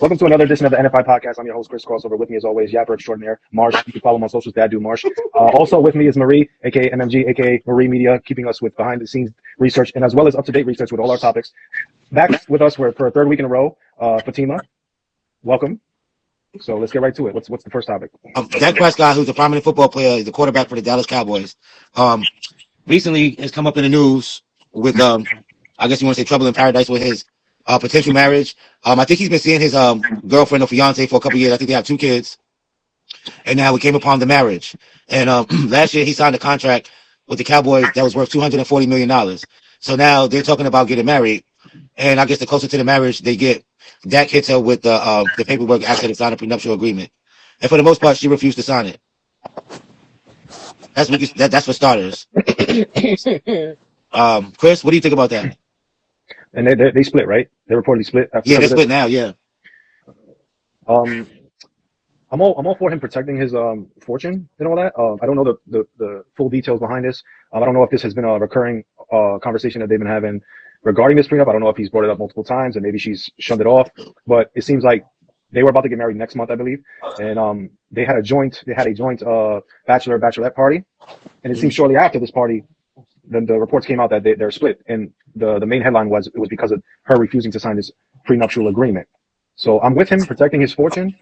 Welcome to another edition of the NFI podcast. I'm your host, Chris Crossover. With me, as always, Yapper Extraordinaire, Marsh. You can follow him on socials, Dad Do Marsh. Also with me is Marie, aka MMG, aka Marie Media, keeping us with behind-the-scenes research and as well as up-to-date research with all our topics. Back with us for a third week in a row, Fatima. Welcome. So let's get right to it. What's the first topic? Dak Prescott, who's a prominent football player, the quarterback for the Dallas Cowboys, recently has come up in the news with, I guess you want to say trouble in paradise with his potential marriage. I think he's been seeing his girlfriend or fiance for a couple of years. I think they have 2 kids. And now we came upon the marriage. And last year he signed a contract with the Cowboys that was worth $240 million. So now they're talking about getting married. And I guess the closer to the marriage they get, Dak hits her with the paperwork asking to sign a prenuptial agreement. And for the most part, she refused to sign it. That's for starters. Chris, what do you think about that? And they split, right? They reportedly split. Yeah, they split now. Yeah. I'm all for him protecting his fortune and all that. I don't know the full details behind this. I don't know if this has been a recurring conversation that they've been having regarding this prenup. I don't know if he's brought it up multiple times and maybe she's shunned it off. But it seems like they were about to get married next month, I believe, and they had a joint bachelorette party, and it seems shortly after this party, then the reports came out that they're split, and the main headline was it was because of her refusing to sign this prenuptial agreement. So I'm with him protecting his fortune,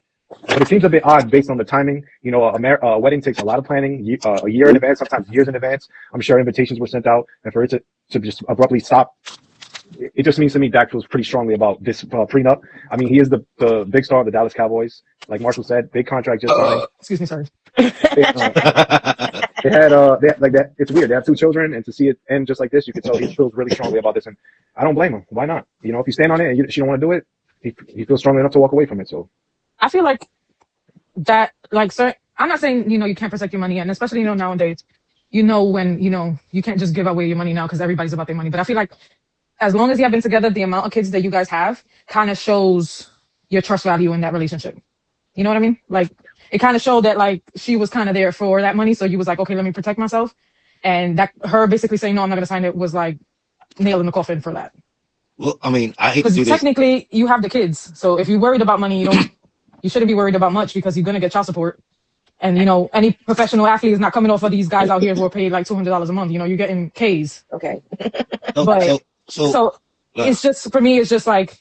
but it seems a bit odd based on the timing. You know, a wedding takes a lot of planning, a year in advance, sometimes years in advance. I'm sure invitations were sent out, and for it to just abruptly stop, it just means to me Dak feels pretty strongly about this prenup. I mean, he is the big star of the Dallas Cowboys. Like Marshall said, big contract just signed. Excuse me, sorry. They had like that. It's weird. They have 2 children, and to see it end just like this, you could tell he feels really strongly about this. And I don't blame him. Why not? You know, if you stand on it and she don't want to do it, he feels strongly enough to walk away from it. So I feel like that, like, sir, I'm not saying, you can't protect your money, and especially, nowadays, when, you can't just give away your money now because everybody's about their money. But I feel like as long as you have been together, the amount of kids that you guys have kind of shows your trust value in that relationship. You know what I mean? Like, it kind of showed that, like, she was kind of there for that money. So you was like, okay, let me protect myself. And that her basically saying, no, I'm not going to sign it was like nail in the coffin for that. Well, I mean, I hate to do this. Technically, you have the kids. So if you're worried about money, you shouldn't be worried about much because you're going to get child support. And, any professional athlete is not coming off of these guys out here who are paid like $200 a month. You're getting Ks. Okay. But so it's just, for me, it's just like,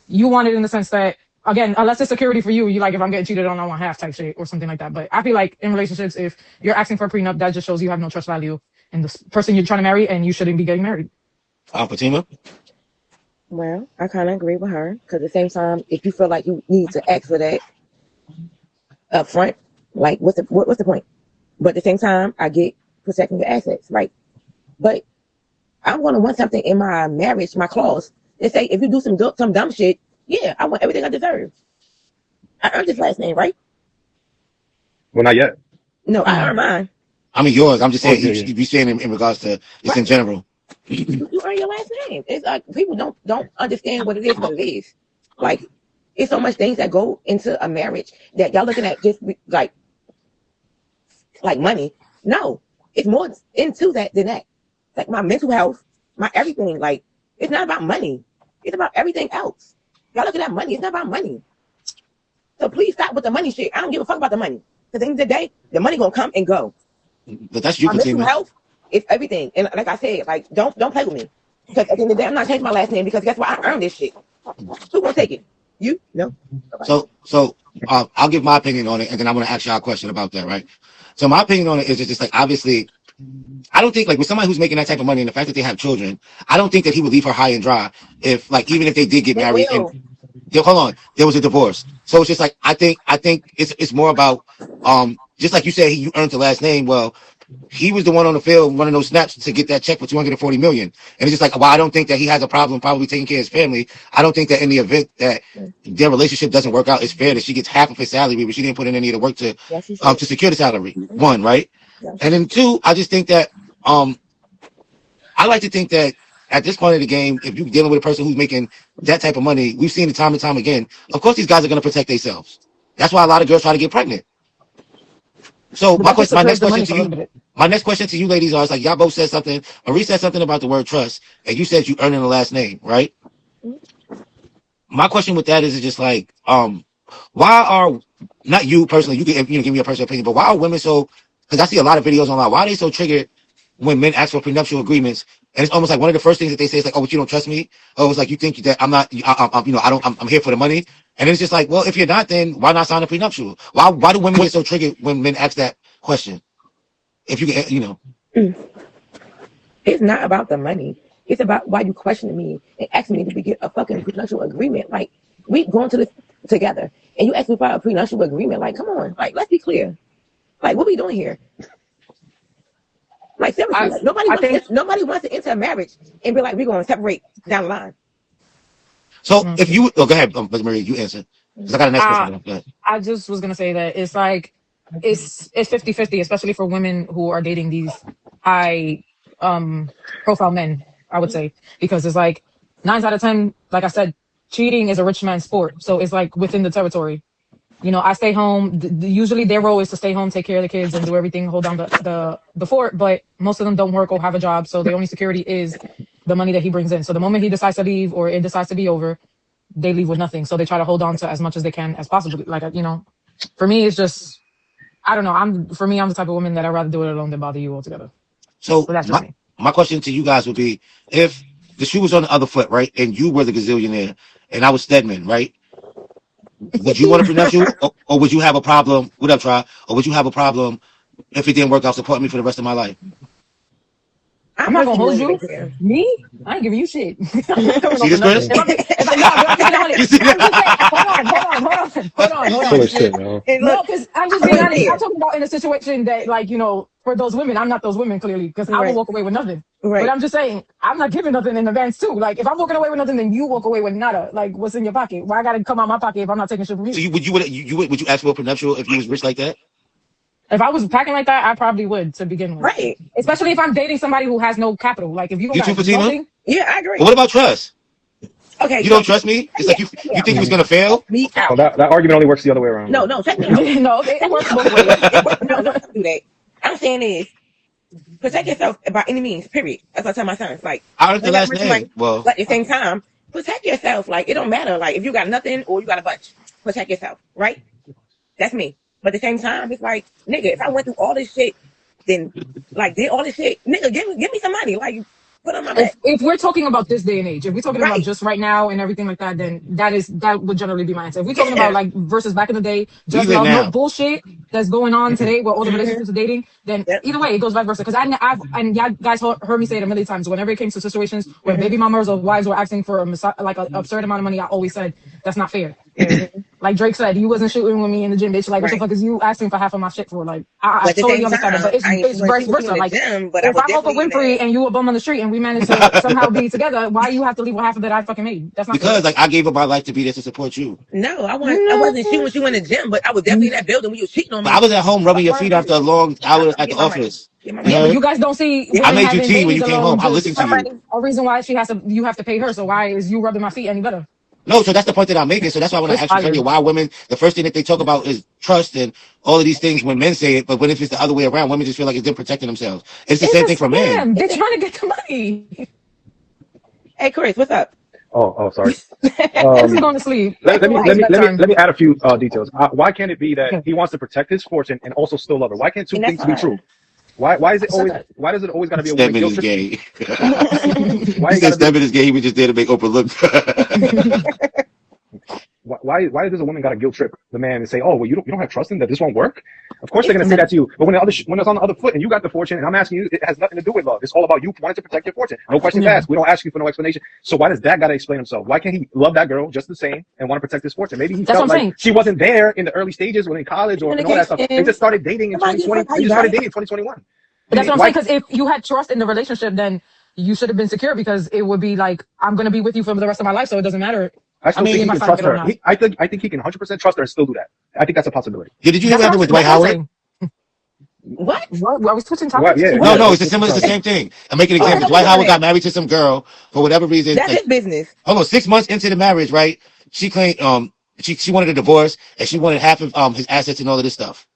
you want it in the sense that, again, unless it's security for you, like, if I'm getting cheated on, I want half type shit or something like that. But I feel like in relationships, if you're asking for a prenup, that just shows you have no trust value in the person you're trying to marry, and you shouldn't be getting married. Fatima? Well, I kind of agree with her, because at the same time, if you feel like you need to ask for that up front, like, what's the point? But at the same time, I get protecting the assets, right? But I'm going to want something in my marriage, my clause, that say, if you do some dumb shit, yeah, I want everything I deserve. I earned this last name, right? well, not yet. No, I earned mine. I mean, yours. I'm just saying, Yeah. you saying in regards to just in general. You earn your last name. It's like people don't understand what it is. Like, it's so much things that go into a marriage that y'all looking at just like money. No, it's more into that than that. Like my mental health, my everything. Like, it's not about money. It's about everything else. Y'all looking at money. It's not about money. So please stop with the money shit. I don't give a fuck about the money. At the end of the day, the money gonna come and go. But that's you, my mental health is everything. And like I said, like, don't play with me. Because at the end of the day, I'm not changing my last name because guess what? I earned this shit. Who gonna take it? You? No. So I'll give my opinion on it, and then I'm gonna ask y'all a question about that, right? So my opinion on it is just like, obviously, I don't think, like, with somebody who's making that type of money and the fact that they have children, I don't think that he would leave her high and dry if, like, even if they did get married and hold on, there was a divorce. So it's just like, I think it's more about just like you said, you earned the last name. Well, he was the one on the field running those snaps to get that check for $240 million. And it's just like, well, I don't think that he has a problem probably taking care of his family. I don't think that in the event that their relationship doesn't work out, it's fair that she gets half of his salary, but she didn't put in any of the work to secure the salary. One, right? Yeah. And then 2, I just think that I like to think that at this point of the game, if you're dealing with a person who's making that type of money, we've seen it time and time again. Of course, these guys are going to protect themselves. That's why a lot of girls try to get pregnant. So my next question to you ladies is, like, y'all both said something. Marie said something about the word trust, and you said you earning the last name, right? my question with that is just like, why are, not you personally, you can give me your personal opinion, but why are women so, because I see a lot of videos online, why are they so triggered when men ask for prenuptial agreements? And it's almost like one of the first things that they say is like, oh, but you don't trust me. Oh, it's like, you think that I'm not, I'm here for the money. And it's just like, well, if you're not, then why not sign a prenuptial? Why do women get so triggered when men ask that question? If you can, It's not about the money. It's about why you questioning me and asking me to get a fucking prenuptial agreement. Like, we going to this together, and you ask me for a prenuptial agreement. Like, come on. Like, let's be clear. Like, what we doing here? Like, seriously, like, nobody wants to enter a marriage and be like, we're going to separate down the line. So if you, go ahead, Ms. Marie, you answer. Because I got a next question. Go ahead. I just was gonna say that it's like it's 50-50, especially for women who are dating these high profile men, I would say, because it's like 9 out of 10, like I said, cheating is a rich man's sport. So it's like within the territory. You know, I stay home. Usually their role is to stay home, take care of the kids, and do everything, hold down the fort. But most of them don't work or have a job, so the only security is the money that he brings in. So the moment he decides to leave or it decides to be over, they leave with nothing. So they try to hold on to as much as they can as possible. Like, you know, for me, it's just, I don't know. I'm the type of woman that I'd rather do it alone than bother you altogether. So that's just me. My question to you guys would be, if the shoe was on the other foot, right, and you were the gazillionaire, and I was Stedman, right? Would you want to prenuptial, or would you have a problem? What up, Try? Or would you have a problem if it didn't work out, supporting me for the rest of my life? I'm not gonna hold you. Me? I ain't giving you shit. See this, Chris? Hold on. Shit, no. No, because I'm just being honest. I'm talking about in a situation that, like, you know, for those women, I'm not those women, clearly, because I will walk away with nothing. Right. But I'm just saying, I'm not giving nothing in advance, too. Like, if I'm walking away with nothing, then you walk away with nada. Like, what's in your pocket? Why I gotta come out my pocket if I'm not taking shit from you? So would you ask for a prenuptial if you was rich like that? If I was packing like that, I probably would to begin with. Right. Especially if I'm dating somebody who has no capital. Like, if you don't got nothing. Yeah, I agree. But what about trust? Okay. You don't trust me? It's like you think he was gonna fail? Me out. Well, that argument only works the other way around. No, check me out. No, it works both ways. No, don't do that. I'm saying is, protect yourself by any means, period. That's what I tell my sons. Like, I heard the last name. Well, but at the same time, protect yourself. Like, it don't matter. Like, if you got nothing or you got a bunch, protect yourself, right? That's me. But at the same time, it's like, nigga, if I went through all this shit, then, like, did all this shit, nigga, give me some money. Like, put on my back. If we're talking about this day and age, if we're talking about just right now and everything like that, then that would generally be my answer. If we're talking about like versus back in the day, just no bullshit that's going on today where all the relationships are dating, then either way it goes vice versa. Because and y'all guys heard me say it a million times. Whenever it came to situations where baby mamas or wives were asking for an absurd amount of money, I always said that's not fair. Like Drake said, you wasn't shooting with me in the gym, bitch. Like, what the fuck is you asking for half of my shit for? Like, I totally understand it, but it's vice versa. Like, if I'm Oprah Winfrey and you a bum on the street and we managed to somehow be together, why you have to leave with half of that I fucking made? That's not because fair. Like I gave up my life to be there to support you. No, I wasn't shooting with you in the gym, but I was definitely in that building when you were cheating on me. But I was at home rubbing your feet after a long hour at the office. Yeah, but you guys don't see. I made you tea when you came home. I listened to you. A reason why you have to pay her. So why is you rubbing my feet any better? No, so that's the point that I'm making. So that's why when I ask you earlier, why women, the first thing that they talk about is trust and all of these things when men say it, but when if it's the other way around, women just feel like it's them protecting themselves. It's the same thing for men. They're trying to get the money. Hey, Chris, what's up? Oh, sorry. Chris is going to sleep. Let me add a few details. Why can't it be that he wants to protect his fortune and also still love her? Why can't two things be true? Why does it always gotta be a woman? Stedman is gay. Why he said Stedman is gay, he was just there to make Oprah look. Why does a woman gotta guilt trip the man and say, oh, well, you don't have trust in that this won't work? Of course they're gonna say that to you. But when it's on the other foot and you got the fortune and I'm asking you, it has nothing to do with love. It's all about you wanting to protect your fortune. No questions asked. We don't ask you for no explanation. So why does that gotta explain himself? Why can't he love that girl just the same and want to protect his fortune? Maybe he felt like she wasn't there in the early stages when in college or and all that stuff. They just started dating in 2020. They just started dating in 2021. But that's what I'm saying, because if you had trust in the relationship, then you should have been secure, because it would be like, I'm going to be with you for the rest of my life, so it doesn't matter. I still think he can trust her. I think he can 100% trust her and still do that. I think that's a possibility. Yeah, did you ever have it with Dwight Howard? What? Are we switching topics? Yeah. No, it's the same thing. I'm making an example. Dwight Howard got married to some girl for whatever reason. That's his business. Hold on, 6 months into the marriage, right? She claimed she wanted a divorce and she wanted half of his assets and all of this stuff.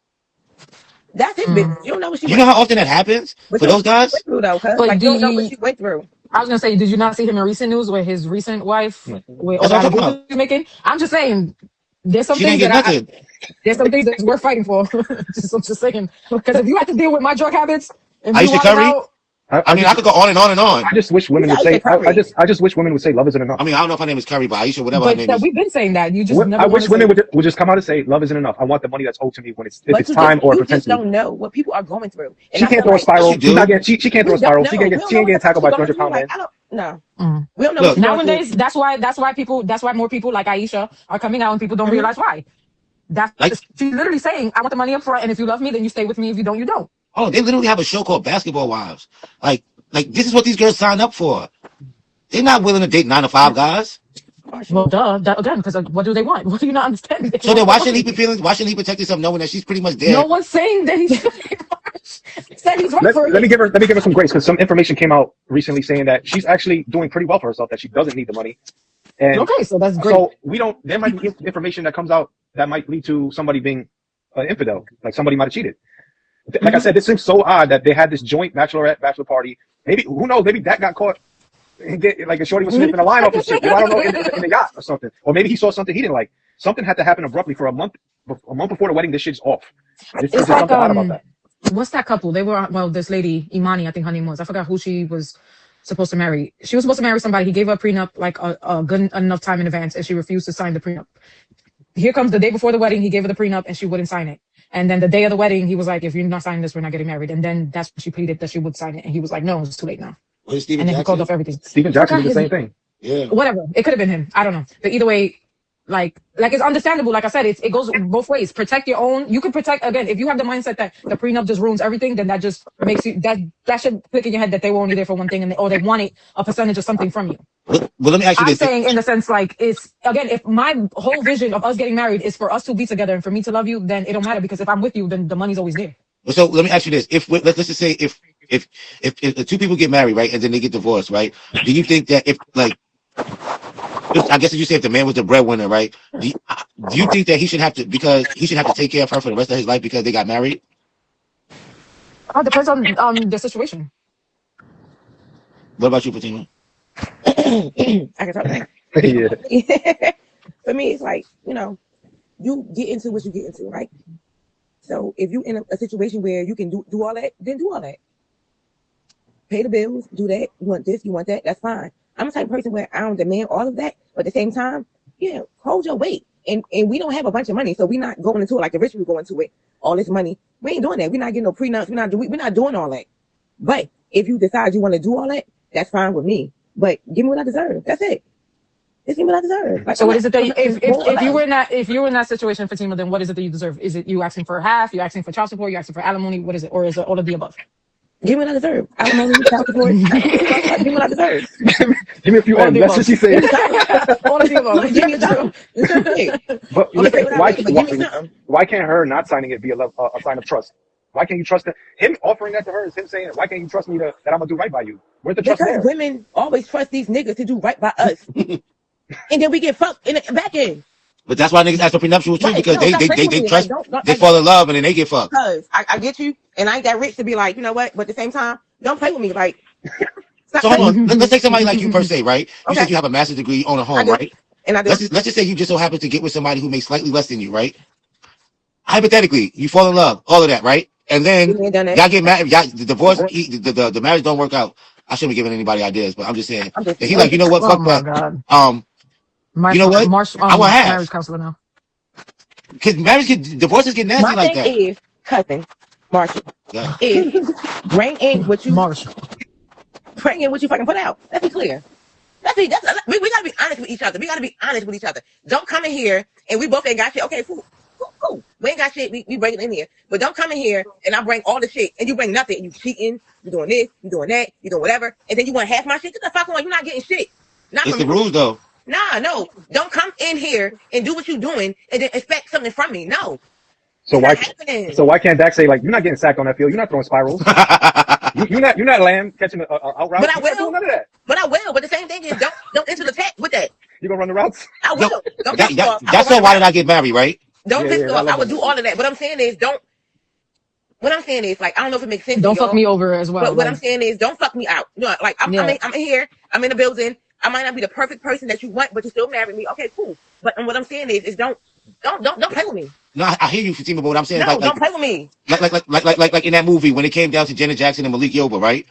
That's his business. You don't know what she You know how often that happens for those guys? You don't know what she went through. I was gonna say, did you not see him in recent news with his recent wife with all That's the what I'm talking allegations about. he's making? I'm just saying, there's some She didn't things get that nothing. there's some things that's worth fighting for. I'm just saying, because if you have to deal with my drug habits and me Aisha wilding Curry. out, I I mean, I just could go on and on and on. I just wish He's women would Aisha say Curry. I just wish women would say love isn't enough. I mean, I don't know if her name is Curry, but Aisha, whatever her but name that is. we've been saying that you just never I want wish to women say. would just come out and say love isn't enough. I want the money that's owed to me when it's if But it's time or you just potentially. don't know what people are going through. And She I can't feel throw a like Yes, spiral. you She's not do. getting. She can't throw we a don't spiral. know. She We ain't don't know getting what the fuck tackled she's by a going 200 through. pound man. Like, I don't know. Mm. We don't know what Look, she's going through. Nowadays, that's why more people like Aisha are coming out and people don't Hmm. realize why. like, She's literally saying, I want the money up front, and if you love me, then you stay with me. If you don't, you don't. oh, they literally have a show called Basketball Wives. Like this is what these girls signed up for. They're not willing to date 9 to 5 guys. Well, Partially. duh, that, again, because what do they want? What do you not understand? They So want then the why shouldn't he be money. feeling? Why shouldn't he protect himself knowing that she's pretty much No there? one's saying that he's said he's right for Let me it. give her some grace because some information came out recently saying that she's actually doing pretty well for herself. That she doesn't need the money, and Okay, so that's great. so we don't. There might be information that comes out that might lead to somebody being an infidel, like somebody might have cheated. Like I said, this seems so odd that they had this joint bachelor party. Maybe who knows? Maybe that got caught. Like a shorty was sniffing a line off his shit. I don't know in the yacht or something. Or maybe he saw something he didn't like. Something had to happen abruptly for a month before the wedding. This shit's off. There's It's just like something odd about that. what's that couple? They were well, this lady Imani, I think her name was. I forgot who she was supposed to marry. She was supposed to marry somebody. He gave her a prenup like a good enough time in advance, and she refused to sign the prenup. Here comes the day before the wedding. He gave her the prenup, and she wouldn't sign it. And then the day of the wedding, he was like, "If you're not signing this, we're not getting married." And then that's when she pleaded that she would sign it, and he was like, "No, it's too late now." What is Steven And then he called Jackson? off everything. Stephen Jackson Forgot did the his same thing. Yeah. whatever. It could have been him. I don't know. But either way, like it's understandable. Like I said, it goes both ways. Protect your own. You can protect again if you have the mindset that the prenup just ruins everything. Then that just makes you that should click in your head that they were only there for one thing or they wanted a percentage of something from you. Well, let me ask you I'm this. saying in the sense like it's again if my whole vision of us getting married is for us to be together and for me to love you, then it don't matter because if I'm with you, then the money's always there. So let me ask you this: if let's just say if the two people get married, right, and then they get divorced, right? Do you think that I guess if you say if the man was the breadwinner, right? Do you think that he should have to take care of her for the rest of his life because they got married? It depends on the situation. What about you, Fatima? I can talk about Yeah. it. For me, it's like, you get into what you get into, right? So if you in a situation where you can do all that, then do all that. Pay the bills, do that. You want this, you want that, that's fine. I'm the type of person where I don't demand all of that, but at the same time, hold your weight. And we don't have a bunch of money, so we're not going into it like the rich people go into it. All this money, we ain't doing that. We're not getting no prenups. We're not doing all that. But if you decide you want to do all that, that's fine with me. But give me what I deserve. That's it. Just give me what I deserve. Like, So what is it that if you were in that situation, Fatima, then what is it that you deserve? Is it you asking for half? You asking for child support? You asking for alimony? What is it? Or is it all of the above? give me what I deserve. Alimony, child support. Give me what I deserve. Give me a few All of M's. the That's above. what she said. All of the above. Look, give me something. But You can say what I like, but give me why, something. why can't her not signing it be a sign of trust? Why can't you trust him offering that to her is him saying, why can't you trust me that I'm gonna do right by you? Where's the trust Because there? women always trust these niggas to do right by us. And then we get fucked in the back end. But that's why niggas ask for prenuptials too, Right. because No, stop playing with they me. trust, Like, don't, they fall in love and then they get fucked. because I get you, and I ain't that rich to be like, you know what? But at the same time, don't play with me. Like, stop So hold playing. on, let's take somebody like you per se, right? You Okay. said you have a master's degree, you own a I home, do. right? And I do. Let's just say you just so happen to get with somebody who makes slightly less than you, right? Hypothetically, you fall in love, all of that, right? And then You ain't done that. y'all get married, the divorce, the marriage don't work out. I shouldn't be giving anybody ideas, but I'm just saying. I'm just That he like, you know what, Oh fuck my that. God. You know what? I want half. Marriage counselor now. Cause divorces get nasty My like thing that. is, cousin, Marshall, Yeah. is bring in what you Marsh. fucking put out. Let's be clear. We gotta be honest with each other. We gotta be honest with each other. Don't come in here and we both ain't got shit. Okay, cool. We ain't got shit. We bring it in here. But don't come in here and I bring all the shit and you bring nothing. You cheating. You doing this. You doing that. You doing whatever. And then you want half my shit. Get the fuck on. You're not getting shit. Not It's from the me. rules though. Nah, no. Don't come in here and do what you doing and then expect something from me. No. So It's why not happening. so why can't Dak say like you're not getting sacked on that field, you're not throwing spirals, you're not lamb catching a out route, But I you're not doing will. none of that. But the same thing is don't enter the tech with that. You gonna run the routes? I Yo, will. Don't piss me off. I will that's run all. Why around. did I get married, right? Don't piss me I off. I love would do that. all of that. What I'm saying is don't what I'm saying is, like, I don't know if it makes sense to Don't fuck y'all, me over as well. but what I'm Like, saying is, don't fuck me out. You know, like, I'm yeah. I'm here, I'm in the building. I might not be the perfect person that you want, but you still marry me. Okay, cool. But and what I'm saying is don't play with me. No, I hear you, Fatima, but what I'm saying is No, don't play with me. like in that movie when it came down to Janet Jackson and Malik Yoba, right?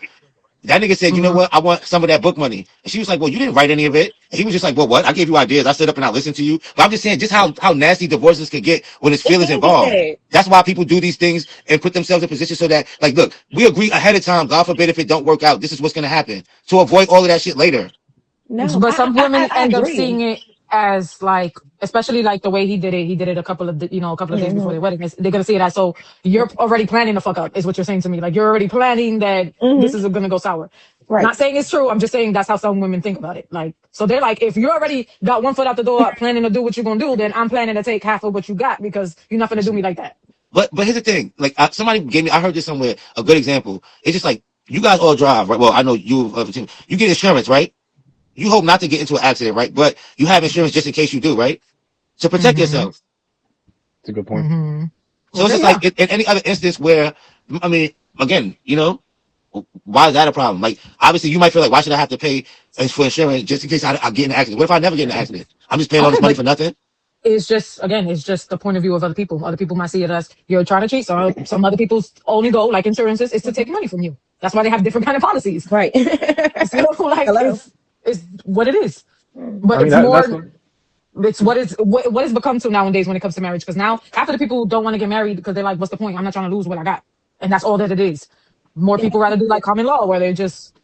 That nigga said, you know Mm-hmm. what? I want some of that book money. And she was like, well, you didn't write any of it. And he was just like, well, what? I gave you ideas. I stood up and I listened to you. But I'm just saying just how nasty divorces could get when there's It feelings can get involved. bad. That's why people do these things and put themselves in position so that, like, look, we agree ahead of time. God forbid if it don't work out, this is what's going to happen to avoid all of that shit later. No, But some women I end up agree. seeing it as like, especially like the way he did it. He did it a couple of days before their wedding. They're gonna see it as, so you're already planning to fuck up, is what you're saying to me. Like, you're already planning that this is gonna go sour. Right. Not saying it's true. I'm just saying that's how some women think about it. Like, so they're like, if you already got one foot out the door planning to do what you're gonna do, then I'm planning to take half of what you got because you're not gonna do me like that. But here's the thing. Like, somebody gave me, I heard this somewhere, a good example. It's just like, you guys all drive, right? Well, I know you get insurance, right? You hope not to get into an accident, right? But you have insurance just in case you do, right? To protect yourself. It's a good point. Mm-hmm. So it's just like in any other instance where, I mean, again, you know, why is that a problem? Like, obviously, you might feel like, why should I have to pay for insurance just in case I get in an accident? What if I never get in an accident? I'm just paying all this money for nothing? It's just, again, it's just the point of view of other people. Other people might see it as you're trying to cheat. So some other people's only goal, like insurances, is to take money from you. That's why they have different kind of policies. Right. So, like, Hello. it's what it is. But I mean, it's more. that's It's what it's become to nowadays when it comes to marriage. Because now half of the people don't want to get married because they're like, what's the point? I'm not trying to lose what I got, and that's all that it is. More people rather do like common law, where they just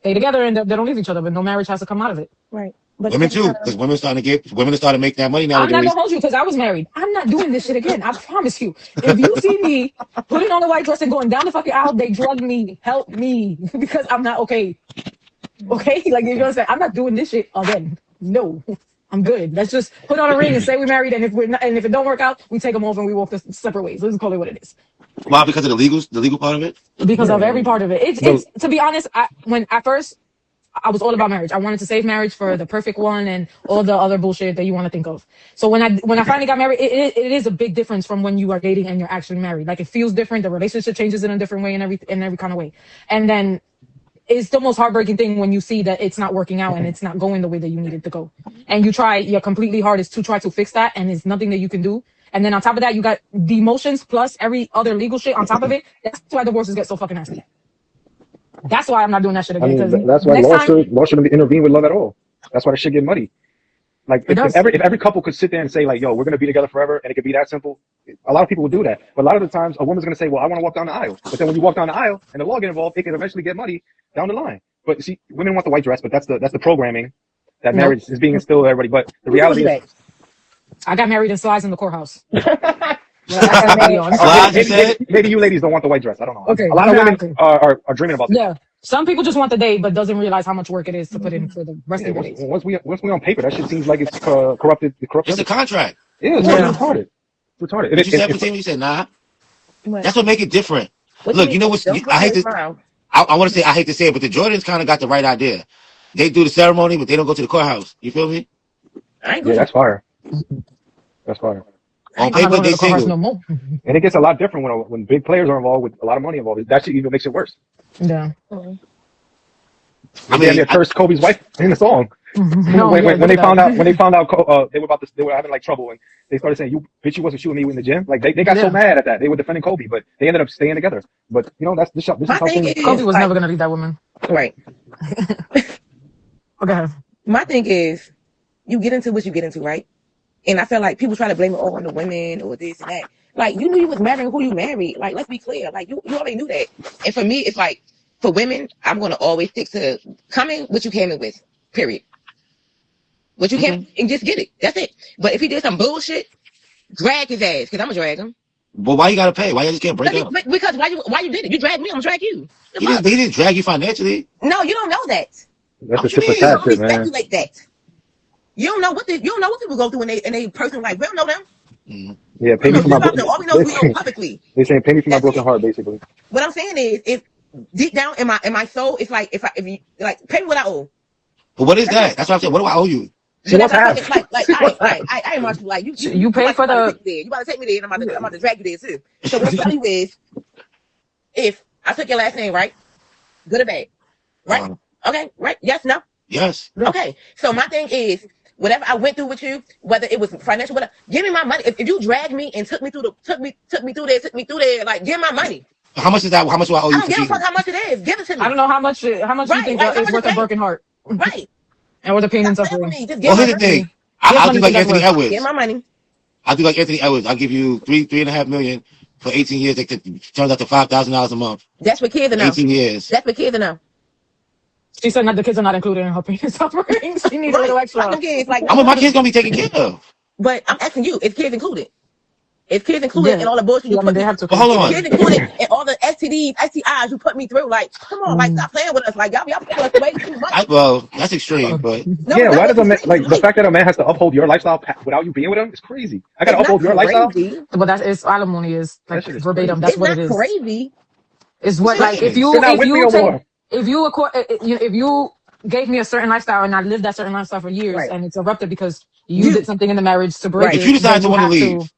stay together and they don't leave each other, but no marriage has to come out of it. Right. But Women too, because women are starting to make that money I'm not nowadays. gonna hold you because I was married. I'm not doing this shit again. I promise you. If you see me putting on a white dress and going down the fucking aisle, they drug me, help me, because I'm not okay. Okay, like, you know what I'm saying? I'm not doing this shit again. No, I'm good. Let's just put on a ring and say we're married. And if we're not, and if it don't work out, we take them off and we walk the separate ways. Let's call it what it is. Why? Because of the legal part of it? Because of every part of it. It's to be honest, when at first I was all about marriage. I wanted to save marriage for the perfect one and all the other bullshit that you want to think of. So when I finally got married, it is a big difference from when you are dating and you're actually married. Like, it feels different. The relationship changes in a different way in every kind of way. And then it's the most heartbreaking thing when you see that it's not working out and it's not going the way that you need it to go. And you try your completely hardest to try to fix that, and it's nothing that you can do. And then on top of that, you got the emotions plus every other legal shit on top of it. That's why divorces get so fucking nasty. That's why I'm not doing that shit I again. mean, that's why law shouldn't intervene with love at all. That's why the shit get muddy. Like, if every couple could sit there and say, like, yo, we're gonna be together forever, and it could be that simple, a lot of people would do that. But a lot of the times, a woman's gonna say, well, I want to walk down the aisle. But then when you walk down the aisle and the law get involved, it can eventually get muddy down the line. But see, women want the white dress, but that's the programming that marriage is being instilled in everybody. But the reality is, I got married in slides in the courthouse. Maybe you ladies don't want the white dress. I don't know. Okay, a lot of women are dreaming about this. Yeah, some people just want the day, but doesn't realize how much work it is to put in for the rest of the days. Once we on paper, that shit seems like it's corrupted. It's a contract. Yeah, it's retarded. It's retarded. You said Fatima, you said nah. That's what make it different. Look, you know what? I hate to. I want to say I hate to say it, but the Jordans kind of got the right idea. They do the ceremony, but they don't go to the courthouse. You feel me? Yeah, that's fire. That's fire. On paper, they single. No, and it gets a lot different when big players are involved with a lot of money involved. That shit even makes it worse. Yeah. I mean, they cursed Kobe's wife in the song. When they found out they were having like trouble, and they started saying, "You bitch, you wasn't shooting me in the gym." Like they got so mad at that. They were defending Kobe, but they ended up staying together. But you know, this is how things. Kobe was never gonna leave that woman. Right. Okay. My thing is, you get into what you get into, right? And I feel like people try to blame it all on the women or this and that. Like, you knew you was marrying who you married. Like, let's be clear. Like, you already knew that. And for me, it's like, for women, I'm going to always stick to coming what you came in with, period. What you came and just get it. That's it. But if he did some bullshit, drag his ass, because I'm going to drag him. But why you got to pay? Why you just can't break up? Because why you did it? You dragged me, I'm going to drag you. He didn't drag you financially. No, you don't know that. That's a tip of tat shit, man. Speculate that. You don't know what people go through in they personal life. We don't know them. Yeah, pay me for my broken. All we know is we know publicly. They saying pay me for my broken heart, basically. What I'm saying is, if deep down in my soul, it's like if you like pay me what I owe. But what is that? That's what I'm saying. What do I owe you? So what's half? I ain't watching like you pay for the. You about to take me there, and I'm about to drag you there too. So what I'm telling you is, if I took your last name, right? Good or bad? Right? Okay, right? Yes, no? Yes. Okay. So my thing is, whatever I went through with you, whether it was financial, whatever, give me my money. If you dragged me and took me through there, like give my money. How much is that? How much do I owe I you don't for give a fuck cheating? how much it is. Give it to me. I don't know how much you Right, think like, how is much worth a is broken heart Right. and worth the pain and Stop playing with suffering. me. Just Well, give here's my the money. thing. I'll do like Give Anthony money Edwards. Give my money. I'll do like Anthony Edwards. I'll give you $3.5 million for 18 years. That turns out to $5,000 a month. That's for kids to know. 18 years. That's for kids to know. She said that the kids are not included in her pain and suffering. She needs a little Fuck extra. them kids. Like, My kids gonna be taken care of. but I'm asking you, is kids included? Is kids included in all the bullshit you Yeah, I put mean, me they have to. But hold Is on. kids included in all the STDs, STIs you put me through? Like, come on, like, stop playing with us. Like, y'all playing with us way too much. Well, that's extreme, but No, Yeah, that why was does a man, extreme. like, the fact that a man has to uphold your lifestyle without you being with him is crazy. I gotta It's uphold your not lifestyle. crazy. But that's it's alimony is like That shit is verbatim. crazy. That's It's what not it is. crazy. It's what like if You're not if with me you no take more. if you gave me a certain lifestyle and I lived that certain lifestyle for years Right. and it's erupted because you did something in the marriage to break Right. it. if you decide then to want to have leave,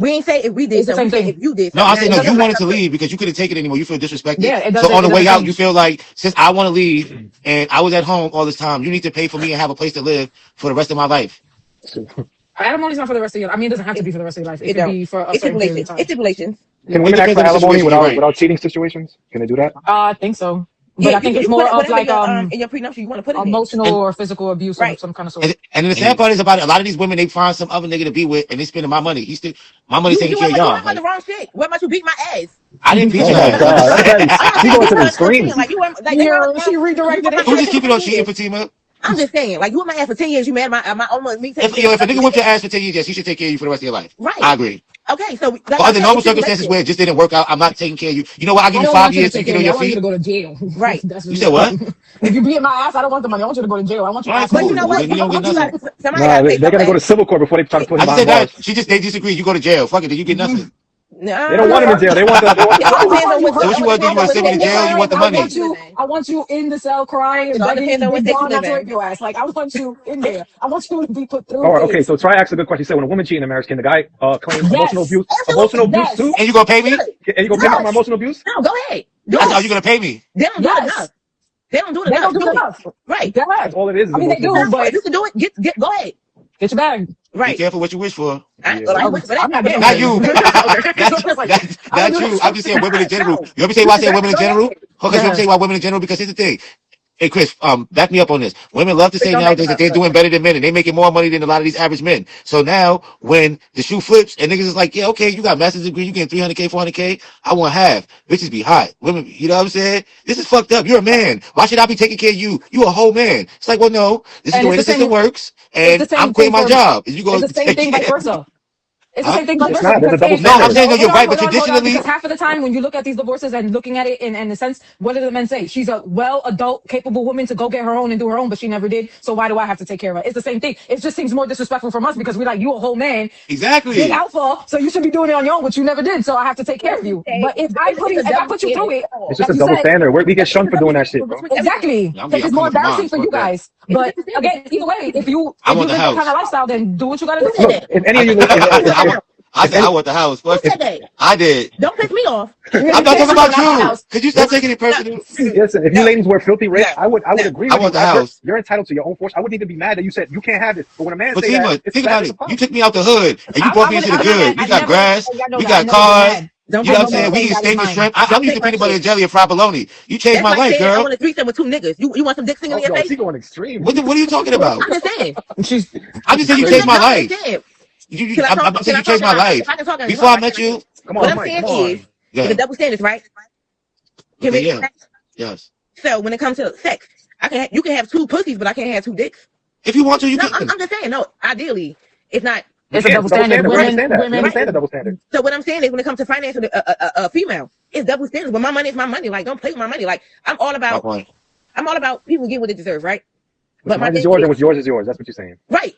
We ain't say if we did It's the something. same We said thing. if you did no, something. I said Now, no. it You doesn't wanted to matter. leave because you couldn't take it anymore. You feel disrespected. Yeah, it So doesn't- on the it way doesn't out, change. you feel like since I want to leave and I was at home all this time, you need to pay for me and have a place to live for the rest of my life. Alimony's not for the rest of your life. I mean, it doesn't have to be for the rest of your life. It It could don't. be for a It's certain period of stipulations. time. It's stipulations. Can It women ask depends for on the alimony situation, you're right. without cheating situations? Can they do that? I think so. But Yeah, I think you it's can more put of whatever like in your prenuptial you want to put it in. emotional And- or physical abuse Right. of some kind of sort. And then the sad part is about it, a lot of these women, they find some other nigga to be with and they spending my money. My money's taking care of You y'all. went with the wrong shit. What about you beat my ass? I didn't beat Oh your my ass. god, I'm she not going saying to you the were extremes. like you were like Yeah, she redirected it. Who just keep it on cheating, Fatima? I'm just saying, like you were my ass for 10 years. You mad my own me taking If care a of nigga whipped your ass for 10 years, yes, he should take care of you for the rest of your life. Right. I agree. Okay, so like But I under said, normal it's circumstances stipulations. where it just didn't work out, I'm not taking care of you. You know what? I'll give I you don't 5 want you to years to take get care on of me. your I want you to feet. go to jail. Right. That's You said what? If you beat my ass, I don't want the money. I want you to go to jail. I want you All to right, ask But cool. you know what? Then you don't get nothing. Somebody Nah, gotta they're pay gonna go to something. civil court before they try to put I him just behind said bars. that. They disagree. You go to jail. Fuck it. Then you get nothing. No, They don't want him in jail. They want the. They want It all the depends on what. So what you want to do? You want to send me to jail? Or you want the I money? want you in the cell crying and It all begging depends on what Big state you John not live to in. rape your ass. Like I want you in there. I want you to be put through. All right, okay. things. So try ask a good question. You said when a woman cheating in a marriage, can the guy claim Yes. emotional abuse? Absolutely. Emotional abuse Yes. too? And you gonna pay me? And you gonna pay me for my emotional abuse? No, go ahead. Do Are it. you gonna pay me? They don't do it Yes. enough. They don't do it They enough. don't do it enough. Right. Go ahead. That's all it is. I mean, they emotional do, abuse. but If you can do it, go ahead. get your bag. Be Right. careful what you wish for. I, Yeah. well, I wish for that. I'm not getting Not it. you. Not you. I'm just saying women in general. You ever say why I say women in general? Okay, so you ever say why women in general? Because here's the thing. Hey Chris, back me up on this. Women love to say nowadays that they're doing better than men and they making more money than a lot of these average men. So now when the shoe flips and niggas is like, yeah, okay, you got master's degree, you getting 300K, 400K, I want half. Bitches be hot. Women, you know what I'm saying? This is fucked up. You're a man. Why should I be taking care of you? You a whole man. It's like, well, no, this is And the way the it's the system same- works, it's and the same I'm quitting thing my for- job. You go It's the same take thing care. vice versa. It's the Huh? same thing vice It's versa. not. There's a double because- standard. No, I'm saying that you're Hold on, right, but hold on, traditionally- because half of the time when you look at these divorces and looking at it in the sense, what do the men say? She's a well adult, capable woman to go get her own and do her own, but she never did. So why do I have to take care of her? It's the same thing. It just seems more disrespectful from us because we're like, you a whole man, Exactly. big alpha, so you should be doing it on your own, which you never did. So I have to take care of you. But if I put you through it, It's just like a you double said- standard. We get shunned for doing that shit, bro. Exactly. I'm It's more coming for embarrassing mine. for you Fuck that. guys. But again, either way, if you I live want the that house. kind of lifestyle, then do what you gotta do. Look, if any of you, I said I want the house. Who said that? I did. Don't piss me off. I'm not talking about you. Could you stop taking it personal? listen, if you ladies were filthy rich, No. I would agree I with want you. the house. You're entitled to your own fortune. I wouldn't even be mad that you said you can't have this. But when a man But say Tima, that, it's think bad, about it's it. a problem. You took me out the hood and you brought me into the good. We got grass, we got cars. cars. Don't You know what I'm piss me saying? off. We eat steak and shrimp. I'm Don't used to take my peanut butter shit. and jelly and fried bologna. You changed That's my like life, saying I girl. want a threesome with two niggas. You want some dick singing in your Yo, face? she going extreme. What are you talking about? I'm just saying. She's I'm just saying you I'm changed my I'm life. just saying. I'm saying you changed my life. If I can talk, Before I met you, Come What on, I'm Mike, saying come on. is, yeah, the double standards, right? Can okay, we- yeah, yes. So when it comes to sex, you can have two pussies, but I can't have two dicks. If you want to, you No, can. I'm just saying. No, ideally, it's not. it's a double standard. We Women, understand that. We women, understand the double standard. So what I'm saying is, when it comes to financial, a female, it's double standards. But my money is my money. Like, don't play with my money. Like, I'm all My about point. people get what they deserve, right? What's my mine is thing yours, and what's yours is yours. That's what you're saying. right,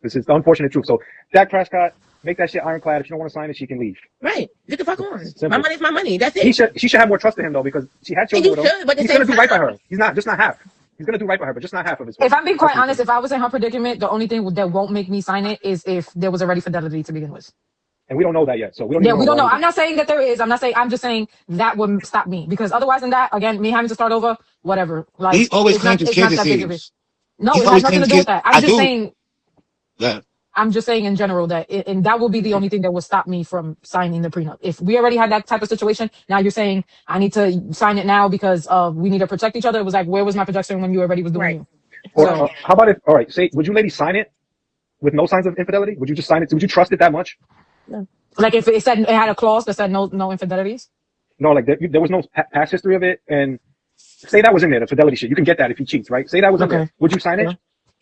This is the unfortunate truth. So, Dak Prescott, make that shit ironclad. If she don't want to sign it, she can leave. right. Get the fuck on. Simple. My money is my money. That's She it. should have more trust in him though, because she had And children you with him. should, but at the He's gonna same do right by time- her. He's not just not half. He's gonna do right by her, but just not half of his. if I'm being quite honest, if I was in her predicament, the only thing that won't make me sign it is if there was already fidelity to begin with. and we don't know that yet. So we don't Yeah, even we know don't know. why. I'm not saying that there is. I'm just saying that would stop me because otherwise than that, again, me having to start over, whatever. Like He's always it's claimed not his it's kids, not it that big of it. seems. No, He's it has always nothing claimed to his do with kids. that. I do. Yeah. I'm just saying in general that and that will be the only thing that will stop me from signing the prenup. If we already had that type of situation, now you're saying I need to sign it now because we need to protect each other. It was like, where was my protection when you already was doing Right. you? Or So how about if? All right, say, would you ladies sign it with no signs of infidelity? Would you just sign it? Would you trust it that much? No. like if it said it had a clause that said no infidelities. No, like there was no past history of it, and say that was in there, the fidelity shit. You can get that if he cheats, right? Say that was in there. Okay. Would you sign it? Yeah.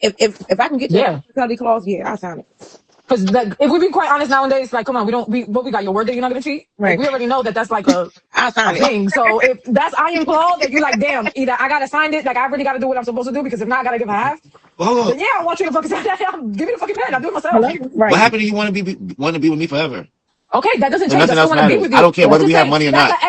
If I can get Yeah. that fidelity clause, yeah, I'll sign it. Because if we be quite honest nowadays, like, come on, what we got your word that you're not gonna cheat? Like, Right. we already know that that's like a I'll sign it. thing. So if that's iron claw, that you're like, damn, either I gotta sign it, like I really gotta do what I'm supposed to do because if not, I gotta give a half. Well, hold Then on. yeah, I want you to fucking sign that. Give me the fucking pen. I'll do it myself. Hello? What Right. happened to you want to be with me forever? Okay, that doesn't When change. I nothing still else want to be matters. with you. I don't care I'm whether just we have saying, money or that's not.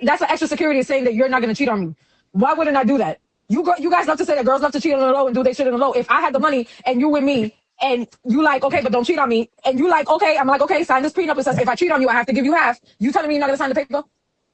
that's an extra security saying that you're not gonna cheat on me. Why wouldn't I do that? You guys love to say that girls love to cheat on the low and do their shit on the low. If I had the money and you with me and you like, okay, but don't cheat on me, and you like, okay, I'm like, okay, sign this prenup. It says if I cheat on you, I have to give you half. You telling me you're not gonna sign the paper?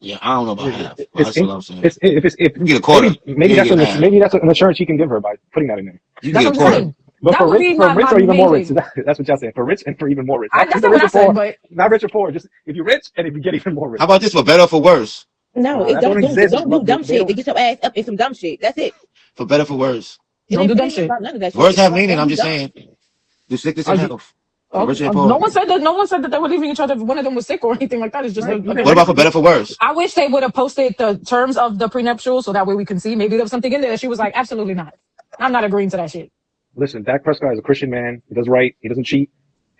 Yeah, I don't know about half. It's, That's what I'm saying. if You can get a quarter. maybe You that's can get half. maybe that's an assurance he can give her by putting that in there. You That's can what get a I'm quarter. saying. But That would be for rich my or even main more rich, thing. that's what y'all saying. For rich and for even more rich. That's Not not rich what I or said, poor, but not rich or poor. Just if you're rich and if you get even more rich. How about this for better or for worse? No, That don't exist. don't do dumb They shit. They don't. get your ass up in some dumb shit. That's it. For better or for worse? don't do dumb It ain't shit. about none of that shit. Words It's have about meaning. don't I'm do just dumb. saying. Do sickness Are and you? health. For rich and No poor. one said that they were leaving each other if one of them was sick or anything like that. It's just Right. a Even What about for better or for worse? I wish they would have posted the terms of the prenuptial so that way we can see. Maybe there was something in there that she was like, absolutely not. I'm not agreeing to that shit. Listen, Dak Prescott is a Christian man. He does right. He doesn't cheat.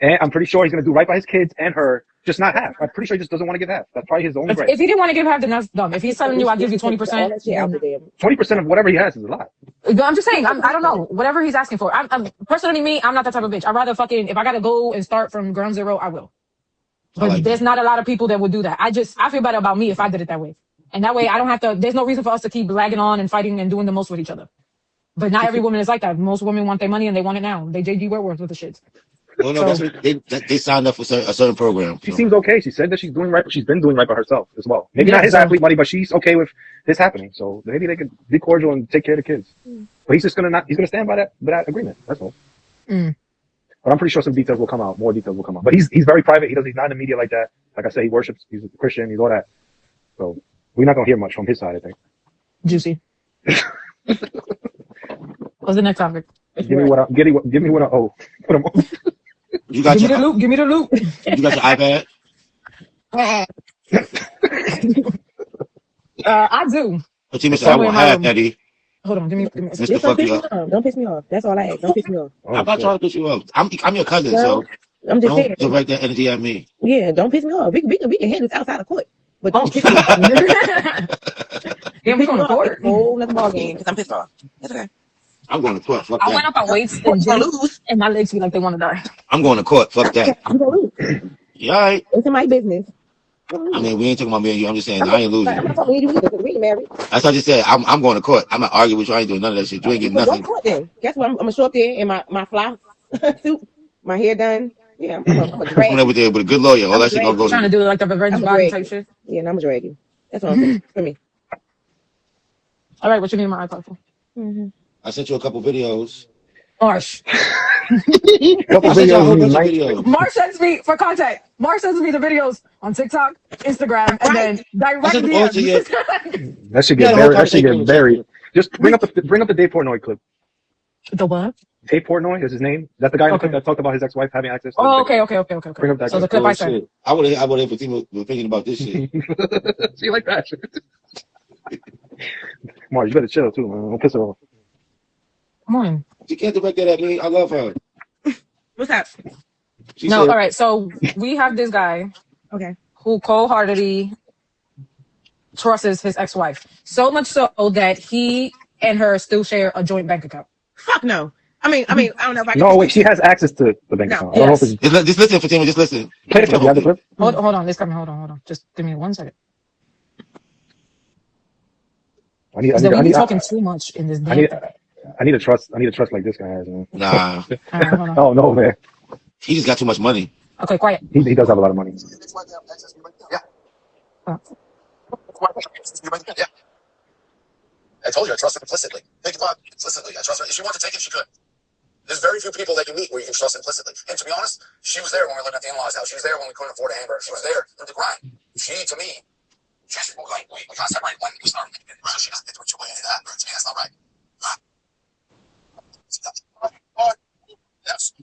And I'm pretty sure he's going to do right by his kids and her, just not half. I'm pretty sure he just doesn't want to give half. That's probably his only gripe. If he didn't want to give half, then that's dumb. If he's telling you I'll give you all 20%, that shit out there. 20% of whatever he has is a lot. I'm just saying, I don't know. Whatever he's asking for. I'm personally me, I'm not that type of bitch. I'd rather fucking, if I gotta go and start from ground zero, I will. But like there's that. not a lot of people that would do that. I feel better about me if I did it that way. And that way I don't have to, there's no reason for us to keep lagging on and fighting and doing the most with each other. But not every woman is like that. Most women want their money and they want it now. They JD Werewolves with the shit. Well, no, that's what they signed up for a certain program. She So. seems okay. She said that she's doing right. She's been doing right by herself as well. Maybe Yeah, not his so- athlete money, but she's okay with this happening. So maybe they could be cordial and take care of the kids. But he's just he's gonna stand by that agreement. That's all. Mm. But I'm pretty sure some details will come out. More details will come out. But he's very private. He's not in the media like that. Like I say, he worships. He's a Christian. He's all that. So we're not gonna hear much from his side, I think. Juicy. What's the next topic? Give me what I owe. Put him on. You got Give me your the loop. Give me the loop. you got your iPad? I do. But Tima said, I Somewhere won't in my have room. Eddie. Hold on. Give me. Mr. Just don't Fuck piss you me up. off. Don't piss me off. That's all I ask. Don't piss me off. Oh, I'm not shit. trying to put you up. I'm your cousin, Well, so I'm just saying. don't direct that energy at me. Yeah, don't piss me off. We can handle this outside of court. But Oh, don't piss me off. yeah, we going to court. It's a whole nother ball game because I'm pissed off. That's okay. I'm going to court. Fuck I went that. up on weights You're and gonna gym, lose. and my legs feel like they want to die. I'm going to court. Fuck that. You're gonna lose. You all right? It's in my business. I mean, we ain't talking about me and you. I'm just saying, I'm I ain't not losing. talking to you either because we ain't married. That's what I just said. I'm going to court. I'm not arguing with you. I ain't doing none of that shit. You ain't getting Well, go to nothing. court then. Guess what? I'm gonna show up there in my fly suit, my hair done. Yeah, I'm gonna I'm drag over you. there with a good lawyer. All that shit gonna go Trying to to. do like the revenge I'm body drag type you. shit. Yeah, and I'm gonna drag you. That's what I'm saying for me. All right, what you need my iPod for? Mm-hmm. I sent you a couple videos. Marsh. Couple I sent you a whole videos, bunch of night. videos. Marsh sends me for contact. Marsh sends me the videos on TikTok, Instagram, and then direct I sent them all to you. DMs. That should Yeah, get the whole buried. That should conversation get was buried. Just bring up the Dave Portnoy clip. The what? Dave Portnoy is his name. That's the guy Okay. that talked about his ex-wife having access to. Oh, his okay. Bring up that So the clip. clip I sent. Shit. I would have if Fatima was thinking about this shit. See, like that. Mark, you better chill too, man. Don't piss her off. Come on. She can't direct that at me. I love her. What's that? She No, said, all right. So we have this guy Okay. who cold-heartedly trusts his ex-wife. So much so that he and her still share a joint bank account. Fuck no. I mean, I don't know if I can. No, wait. She has access to the bank No. account. I don't know if Yes. it's just listen, Fatima. Just listen. play the clip. You have the clip. Hold on. This coming. Hold on. Just give me 1 second. I need. Is that we be talking too much in this damn thing. I need to trust like this guy has, man. Nah, All right, hold on. Oh no, man. he just got too much money. Okay, quiet. He does have a lot of money. Yeah. Oh. Yeah. I told you I trust her implicitly. Think about it. Implicitly. I trust her. If she wanted to take it, she could. There's very few people that you meet where you can trust implicitly. And to be honest, she was there when we were living at the in-laws' house. She was there when we couldn't afford a hamburger. She was there in the grind. She, to me, just like, we got separated when we started making it. So she doesn't get to enjoy any of that. To me, that's not right. Yes.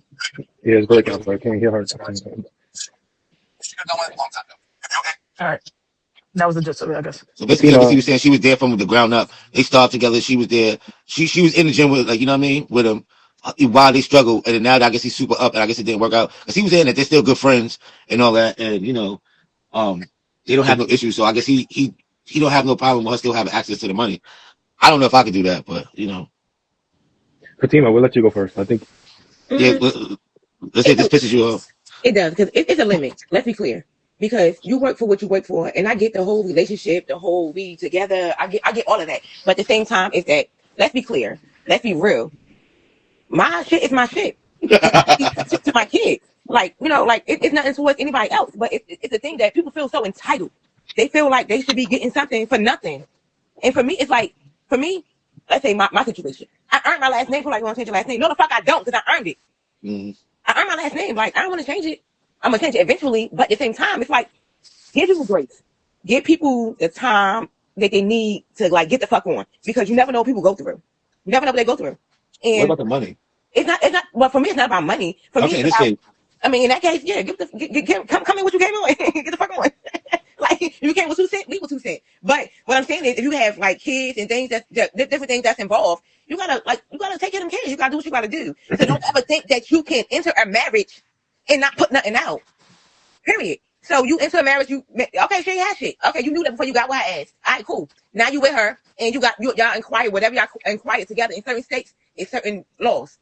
Yeah, it's breaking up. I can't hear her. She could have done it a long time ago. Okay. All right. That was the gist of it, I guess. So basically, like he was saying, she was there from the ground up. They started together. She was there. She was in the gym with, like, you know what I mean, with him while they struggled. And then now I guess he's super up, and I guess it didn't work out because he was saying that they're still good friends and all that, and you know, they don't have no issues. So I guess he don't have no problem with her still having access to the money. I don't know if I could do that, but you know, Fatima, we'll let you go first. I think. yeah. Let's say this pisses you off. It does, because it's a limit. Let's be clear. Because you work for what you work for, and I get the whole relationship, the whole we together. I get all of that. But at the same time, is that let's be clear, let's be real. My shit is my shit to my kids. Like, you know, like it's nothing towards anybody else, but it's a thing that people feel so entitled. They feel like they should be getting something for nothing. And for me, it's like, for me, let's say my situation. I earned my last name. People like, you want to change your last name? No, the fuck I don't, because I earned it. Mm-hmm. I earned my last name. Like, I don't want to change it. I'm gonna change it eventually, but at the same time, it's like, give people grace. Give people the time that they need to like get the fuck on, because you never know what people go through. You never know what they go through. What And about the money? it's not. Well, for me, it's not about money. For me, Okay, in it's this about, case, I mean, in that case, yeah, come in what you came on. Get the fuck on. Like, you came with 2 cents, leave with 2 cents. But what I'm saying is, if you have like kids and things that different things that's involved, you gotta take care of them kids. You gotta do what you gotta do. So don't ever think that you can enter a marriage and not put nothing out. Period. So you enter a marriage, okay, she has shit. Okay, you knew that before you got what I asked. All right, cool. Now you with her, and y'all inquire whatever y'all inquire together in certain states, in certain laws.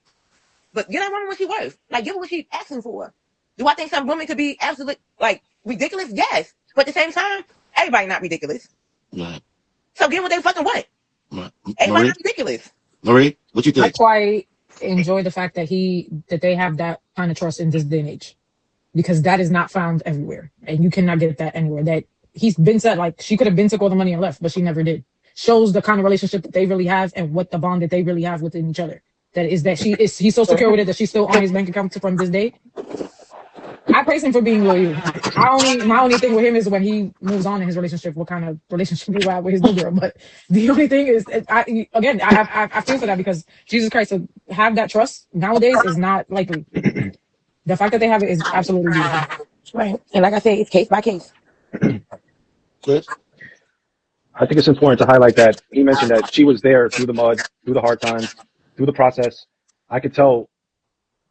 But get that woman what she worth. Like, give her what she's asking for. Do I think some women could be absolutely like ridiculous? Yes. But at the same time, everybody not ridiculous. right. So give what they fucking want. Right. Everybody Marie, not ridiculous. Marie, what you I think? quite enjoy the fact that they have that kind of trust in this day and age, because that is not found everywhere, and you cannot get that anywhere. That he's been said, like, she could have been took all the money and left, but she never did. Shows the kind of relationship that they really have and what the bond that they really have within each other. He's so secure with it that she's still on his bank account from this day. I praise him for being loyal. My only thing with him is when he moves on in his relationship, what kind of relationship he will have with his new girl. But the only thing is, I feel for that, because Jesus Christ, to have that trust nowadays is not likely. The fact that they have it is absolutely beautiful. Right. And like I said, it's case by case. Chris? I think it's important to highlight that he mentioned that she was there through the mud, through the hard times, through the process. I could tell.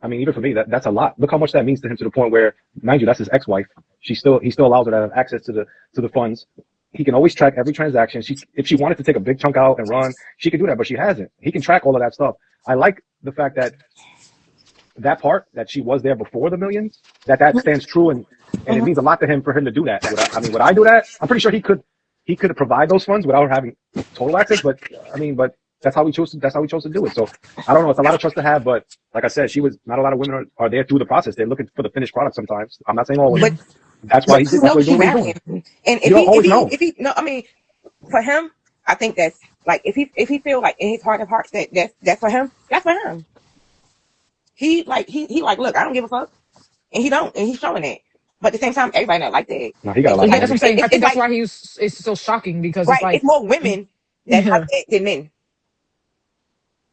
I mean, even for me, that's a lot. Look how much that means to him, to the point where, mind you, that's his ex-wife. He still allows her to have access to the funds. He can always track every transaction. If she wanted to take a big chunk out and run, she could do that, but she hasn't. He can track all of that stuff. I like the fact that part, that she was there before the millions, that stands true, and it means a lot to him for him to do that. Would I do that? I'm pretty sure he could provide those funds without having total access, but that's how we chose to do it. So I don't know. It's a lot of trust to have, but like I said, not a lot of women are there through the process. They're looking for the finished product sometimes. I'm not saying always. But that's why he's doing what he's doing. And You don't always know. if he no, I mean, for him, I think that's like, if he feel like in his heart of hearts that's for him, that's for him. He like, look, I don't give a fuck, and he's showing that. But at the same time, everybody not like that. No, he got a lot of Yeah, that's what I'm saying. I think that's like, why it's so shocking, because right, it's like, it's more women that like that than men.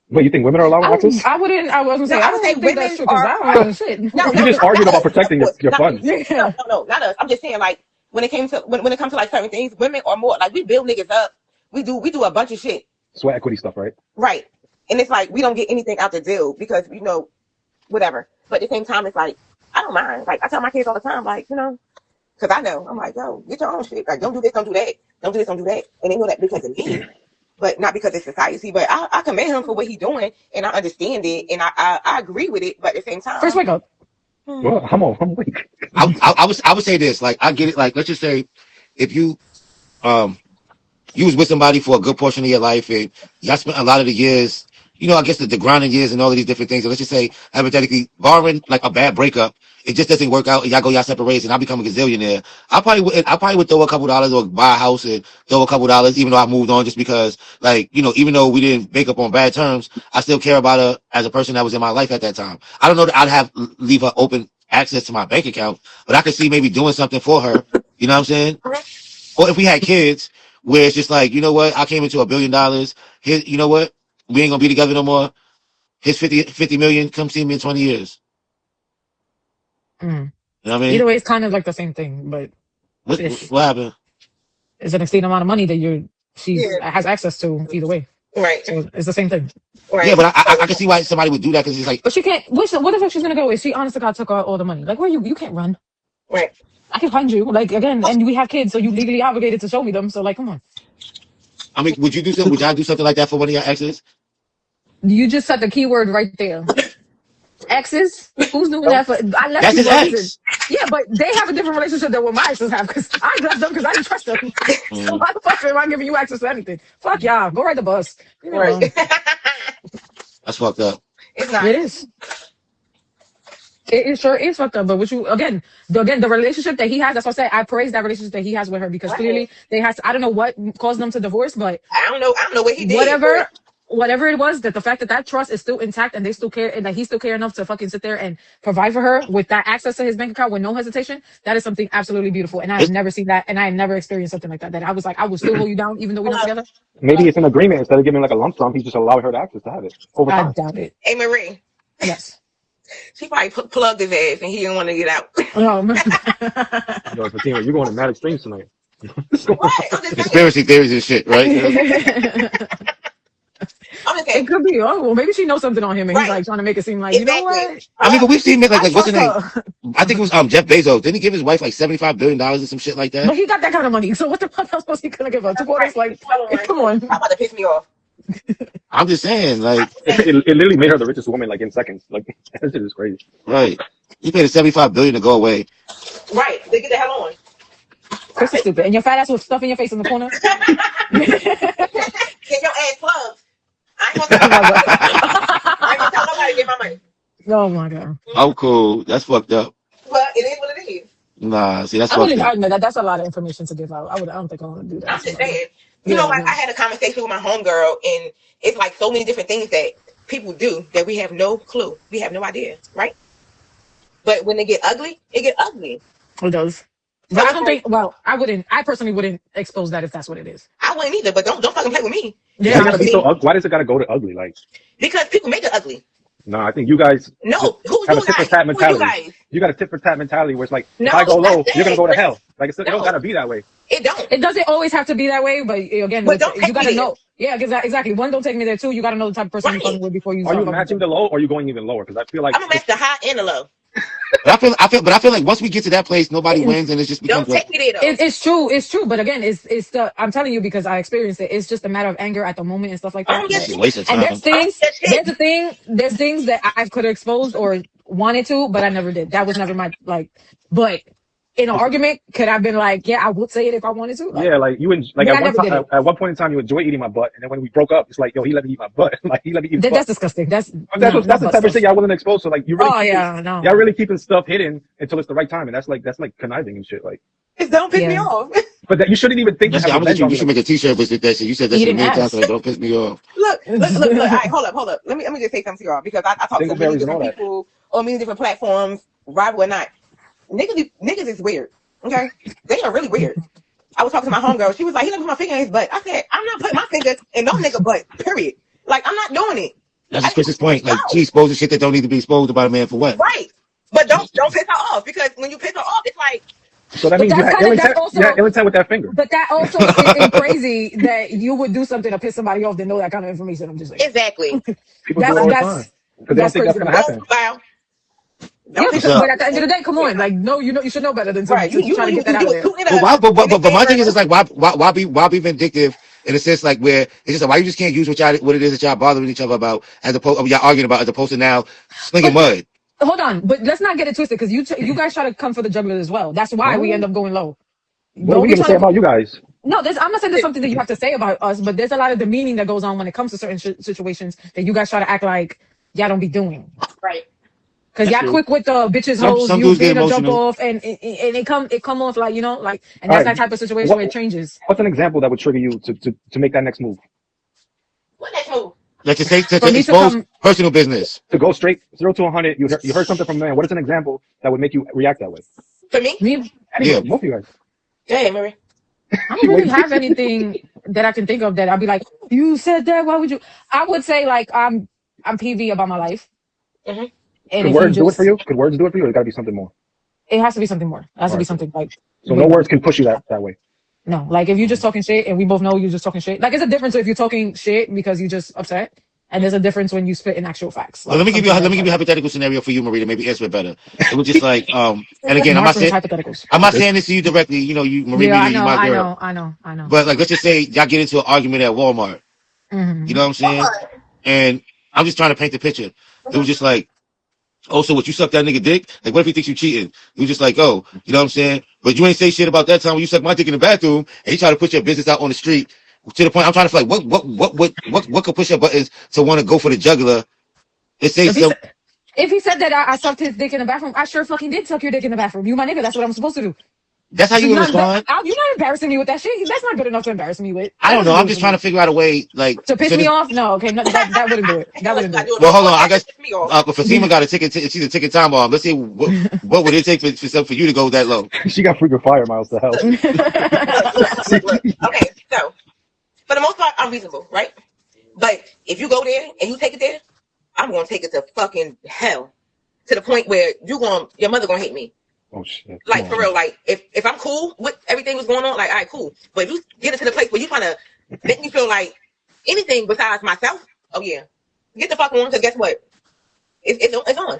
Wait, you think women are allowed access? I wasn't saying. I I would don't say think women that's true, because I don't know shit. No, You just argued about protecting your funds. No, not us. I'm just saying, like, when it comes to like certain things, women are more like, we build niggas up. We do a bunch of shit. Sweat equity stuff, right? Right. And it's like, we don't get anything out the deal because, whatever. But at the same time, it's like, I don't mind. Like, I tell my kids all the time, like, because I know, I'm like, yo, get your own shit. Like, don't do this, don't do that. Don't do this, don't do that. And they know that because of me, but not because it's society. But I commend him for what he's doing, and I understand it, and I agree with it. But at the same time, First, wake up. Well, I'm weak. I would say this. Like, I get it. Like, let's just say, if you was with somebody for a good portion of your life, and y'all spent a lot of the years, I guess the grinding years and all of these different things. And let's just say, hypothetically, barring like a bad breakup, it just doesn't work out, and y'all go y'all separate ways, and I become a gazillionaire, I probably would throw a couple dollars or buy a house and throw a couple dollars, even though I moved on, just because, like, you know, even though we didn't make up on bad terms, I still care about her as a person that was in my life at that time. I don't know that I'd leave her open access to my bank account, but I could see maybe doing something for her. You know what I'm saying? Or if we had kids, where it's just like, you know what, I came into $1 billion. Here, you know what, we ain't gonna be together no more. Here's 50 million. Come see me in 20 years. Mm. You know what I mean? Either way, it's kind of like the same thing, but What happened? it's an exceeding amount of money that she has access to either way. Right. So it's the same thing. Right. Yeah, but I can see why somebody would do that, because it's like, But she can't. What the fuck she's gonna go? Is she honest to God took all the money? Like, where you can't run. Right. I can find you. Like, again, and we have kids, so you legally obligated to show me them. So, like, come on. I mean, would y'all do something like that for one of your exes? You just said the key word right there. Exes? Who's doing that for? I left That's you his for a ex. reason. Yeah, but they have a different relationship than what my exes have, because I left them because I didn't trust them. So why the fuck am I giving you access to anything? Fuck y'all. Go ride the bus. Leave me alone. Right. That's fucked up. It's not. It is. It sure is fucked up. But again, the relationship that he has, that's what I say. I praise that relationship that he has with her, because clearly they has. I don't know what caused them to divorce, but I don't know what he did. Whatever it was, that the fact that trust is still intact and they still care, and that he still care enough to fucking sit there and provide for her with that access to his bank account with no hesitation, that is something absolutely beautiful. And I have never seen that, and I have never experienced something like that. That I was like, I will still hold you down even though we're not together. Maybe it's an agreement. Instead of giving like a lump sum, he's just allowing her to access to have it over time. I doubt it. Hey, Marie. Yes. She probably plugged his ass and he didn't want to get out. Yo, Fatima, you're going to mad extremes tonight. What? Conspiracy theories and shit, right? I'm just saying. It could be. Oh, well, maybe she knows something on him, and he's like trying to make it seem like, you know what? I mean, but we've seen like what's his name? Her. I think it was Jeff Bezos. Didn't he give his wife like $75 billion or some shit like that? But he got that kind of money, so what the fuck else was he gonna give her? 2 quarters, like, come on. I'm about to piss me off. I'm just saying, like, it literally made her the richest woman like in seconds. Like, that shit is crazy. right? He paid $75 billion to go away. Right. They get the hell on. Chris is stupid. And your fat ass with stuff in your face in the corner. Get your ass plugged. I ain't gonna tell nobody to get my money. Oh my god. Oh, cool. That's fucked up. But it is what it is. Nah, see, that's I fucked wouldn't up. admit that. That's a lot of information to give out. I don't think I want to do that. I'm just saying. You know, like I had a conversation with my homegirl, and it's like so many different things that people do that we have no clue. We have no idea, right? But when they get ugly, it get ugly. It does. But I don't think. Well, I personally wouldn't expose that if that's what it is. I wouldn't either. But don't fucking play with me. Yeah. Why does it gotta go to ugly? Like, because people make it ugly. No, I think you guys have a tit for tat mentality. You got a tit for tat mentality where it's like, if I go low, you're gonna go to hell. Like, it don't gotta be that way. It don't. It doesn't always have to be that way, but again, you gotta know. Yeah, exactly. One, don't take me there. Two, you gotta know the type of person you're fucking with before you. Are you matching the low, or are you going even lower? Because I feel like I'm gonna match the high and the low. But I feel like once we get to that place, nobody wins, and it's just becomes. Don't take me there though. It's true. But again, it's the. I'm telling you because I experienced it. It's just a matter of anger at the moment and stuff like that. And there's things that I could have exposed or wanted to, but I never did. That was never my like. But in an argument, could I have been like, yeah, I would say it if I wanted to. Like, yeah, like at one point in time, you enjoy eating my butt, and then when we broke up, it's like, yo, he let me eat my butt. Like, he let me eat. That's disgusting. That's the type of shit y'all willing to expose. So like, you really, y'all really keeping stuff hidden until it's the right time, and that's like conniving and shit. Like, it don't piss me off. But that you shouldn't even think. You should make a T-shirt with that shit. You said that shit many times, like, don't piss me off. Look. All right, hold up. Let me just say something to y'all because I talk to many different people on many different platforms, rival or not. Niggas is weird. Okay, they are really weird. I was talking to my homegirl. She was like, "He let me put my finger in his butt." I said, "I'm not putting my finger in no nigga butt. Period. Like, I'm not doing it." That's just Chris's point. Like, she exposed shit that don't need to be exposed about a man for what? Right. But don't piss her off because when you piss her off, it's like. So that means you had ill intent with that finger. But that also is crazy that you would do something to piss somebody off to know that kind of information. I'm just saying. Exactly. People do it all the time because they don't think that's gonna happen. Yeah, but at the end of the day, come on, like, no, you should know better than to, you trying to get that out of there. But my thing is, like, why be vindictive in a sense, like, where it's just like, why you just can't use what it is that y'all bothering each other about as opposed y'all arguing about as opposed to now slinging mud. Hold on, but let's not get it twisted because you guys try to come for the jugular as well. That's why we end up going low. What are we gonna say about you guys? No, I'm not saying there's something that you have to say about us, but there's a lot of demeaning that goes on when it comes to certain situations that you guys try to act like y'all don't be doing. Right. Cause That's y'all true. quick with the bitches Some hoes, you dudes get being a jump emotional. off, and it come off like, you know, like, and All that's right. that type of situation What, where it changes. what's an example that would trigger you to make that next move? What next move? Like to say For to me to expose come, personal business. To go straight 0 to 100, you heard something from a man. What is an example that would make you react that way? For me? me, Anybody, Yeah. both of you guys. Go ahead, Marie. I don't really have anything that I can think of that I'd be like, you said that, why would you? I would say like I'm PV about my life, Mm-hmm. and Could if you words do it for just, you? Could words do it for you? Or it got to be something more. it has to be something more. It has to All be right, cool. something like, So no words can push you that way. no, like if you just talking shit, and we both know you just talking shit. Like it's a difference if you're talking shit because you just upset, and there's a difference when you spit in actual facts. Well, Like, let me give you a hypothetical scenario for you, Marie, to maybe answer it better. It was just like, and again, I'm not Mark with saying hypotheticals. this to you directly. You know, you Marie, Yeah, you my girl. I know. But like, let's just say y'all get into an argument at Walmart. Mm-hmm. You know what I'm saying? And I'm just trying to paint the picture. It was just like, oh, so what, you suck that nigga dick? Like, what if he thinks you cheating? He was just like, oh, you know what I'm saying? But you ain't say shit about that time when you sucked my dick in the bathroom, and you try to put your business out on the street. To the point, I'm trying to feel like, what could push your buttons to want to go for the jugular and say some. If he said that I sucked his dick in the bathroom, I sure fucking did suck your dick in the bathroom. You my nigga, that's what I'm supposed to do. That's how you would respond? You're not embarrassing me with that shit. That's not good enough to embarrass me with. I don't know. I'm just trying to figure out a way, like, to piss me off. No, okay, no, that wouldn't do it. That wouldn't do it. Well, hold on. I guess but Fatima got a ticket. She's a ticket time bomb. Let's see what would it take for you to go that low. She got freaking fire miles to hell. Look. Okay, so for the most part, I'm reasonable, right? But if you go there and you take it there, I'm gonna take it to fucking hell, to the point where your mother gonna hate me. Oh shit! Like for real, like if I'm cool with everything that's going on, like all right, cool. But if you get into the place where you trying to make me feel like anything besides myself, oh yeah, get the fuck on, because guess what? It's on.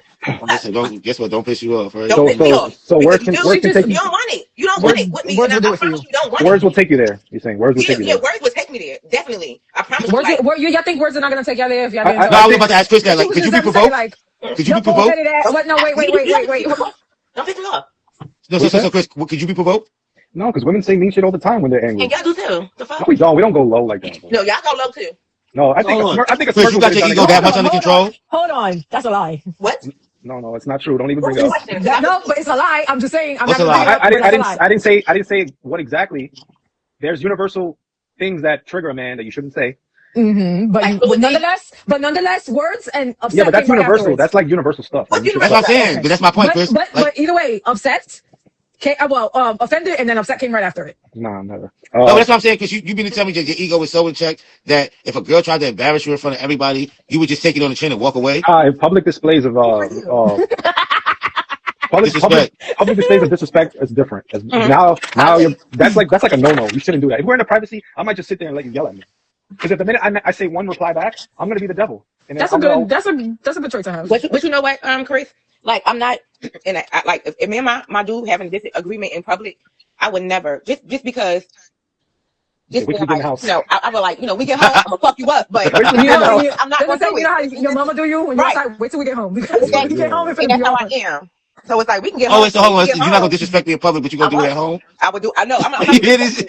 Listen, guess what? Don't piss you off, right? Don't piss me off. So words can take you don't want it. You don't want it with me. Words And will I do it for promise you. you don't want it. Words will take you there. You're saying words will take you there. Yeah, words will take me there. Definitely. I promise Words, you. Like, y'all think words are not gonna take y'all there if y'all didn't? No, I was about to ask Chris that. Like, could you be provoked? Like, could you be provoked? What? No, wait. don't piss me off. No, so Chris, could you be provoked? No, because women say mean shit all the time when they're angry. And y'all do too. The fuck? No, we don't. We don't go low like that. Bro. No, y'all go low too. No, I think a Chris, you got your ego that much under control? Hold on, that's a lie. What? No, it's not true. Don't even bring it up. No, but it's a lie. I'm just saying. I'm What's not a lie? I didn't say what exactly. There's universal things that trigger a man that you shouldn't say. Mm-hmm. But nonetheless, words and upset. Yeah, but that's universal. That's like universal stuff. What's That's what I'm saying. But that's my point, Chris. But either way, upset. Offended and then upset came right after it. Nah, never. No, that's what I'm saying, because you been to tell me that your ego is so in check that if a girl tried to embarrass you in front of everybody, you would just take it on the chin and walk away? Public displays of public displays of disrespect is different. Now that's like a no-no. You shouldn't do that. If we're in the privacy, I might just sit there and let you yell at me. Because if the minute I say one reply back, I'm gonna be the devil. And That's a good choice to have. But you know what, Chris? Like, I'm not, and like, if me and my dude having a disagreement in public, I would never, just because, just we like, get in the house. I would like, we get home, I'm gonna fuck you up, but I'm not gonna do it. You know how your mama do you when you're outside, wait till we get home. Because Exactly. you get home and that's how I am. So it's like, we can get Oh, home. wait, so hold on. You're not going to disrespect me in public, but you're going to do it at home? I would do, I know. I'm not You hear this?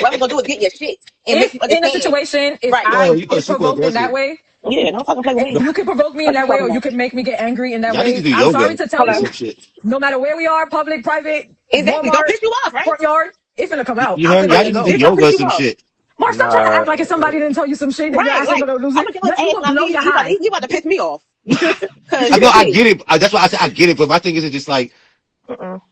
what I'm gonna do is get your shit. And in a situation, if I get provoked in that way, don't fucking play with me. you can provoke me in that way, or you can make me get angry in that way. I'm sorry to tell you, no matter where we are, public, private, exactly, Walmart, don't piss you off, right? Courtyard, it's gonna come out. You heard me? I need to do yoga or some shit. Mark, stop trying to act like if somebody didn't tell you some shit, and your ass ain't gonna lose it. You about to piss me off. I get it. That's why I said I get it. But my thing is just like,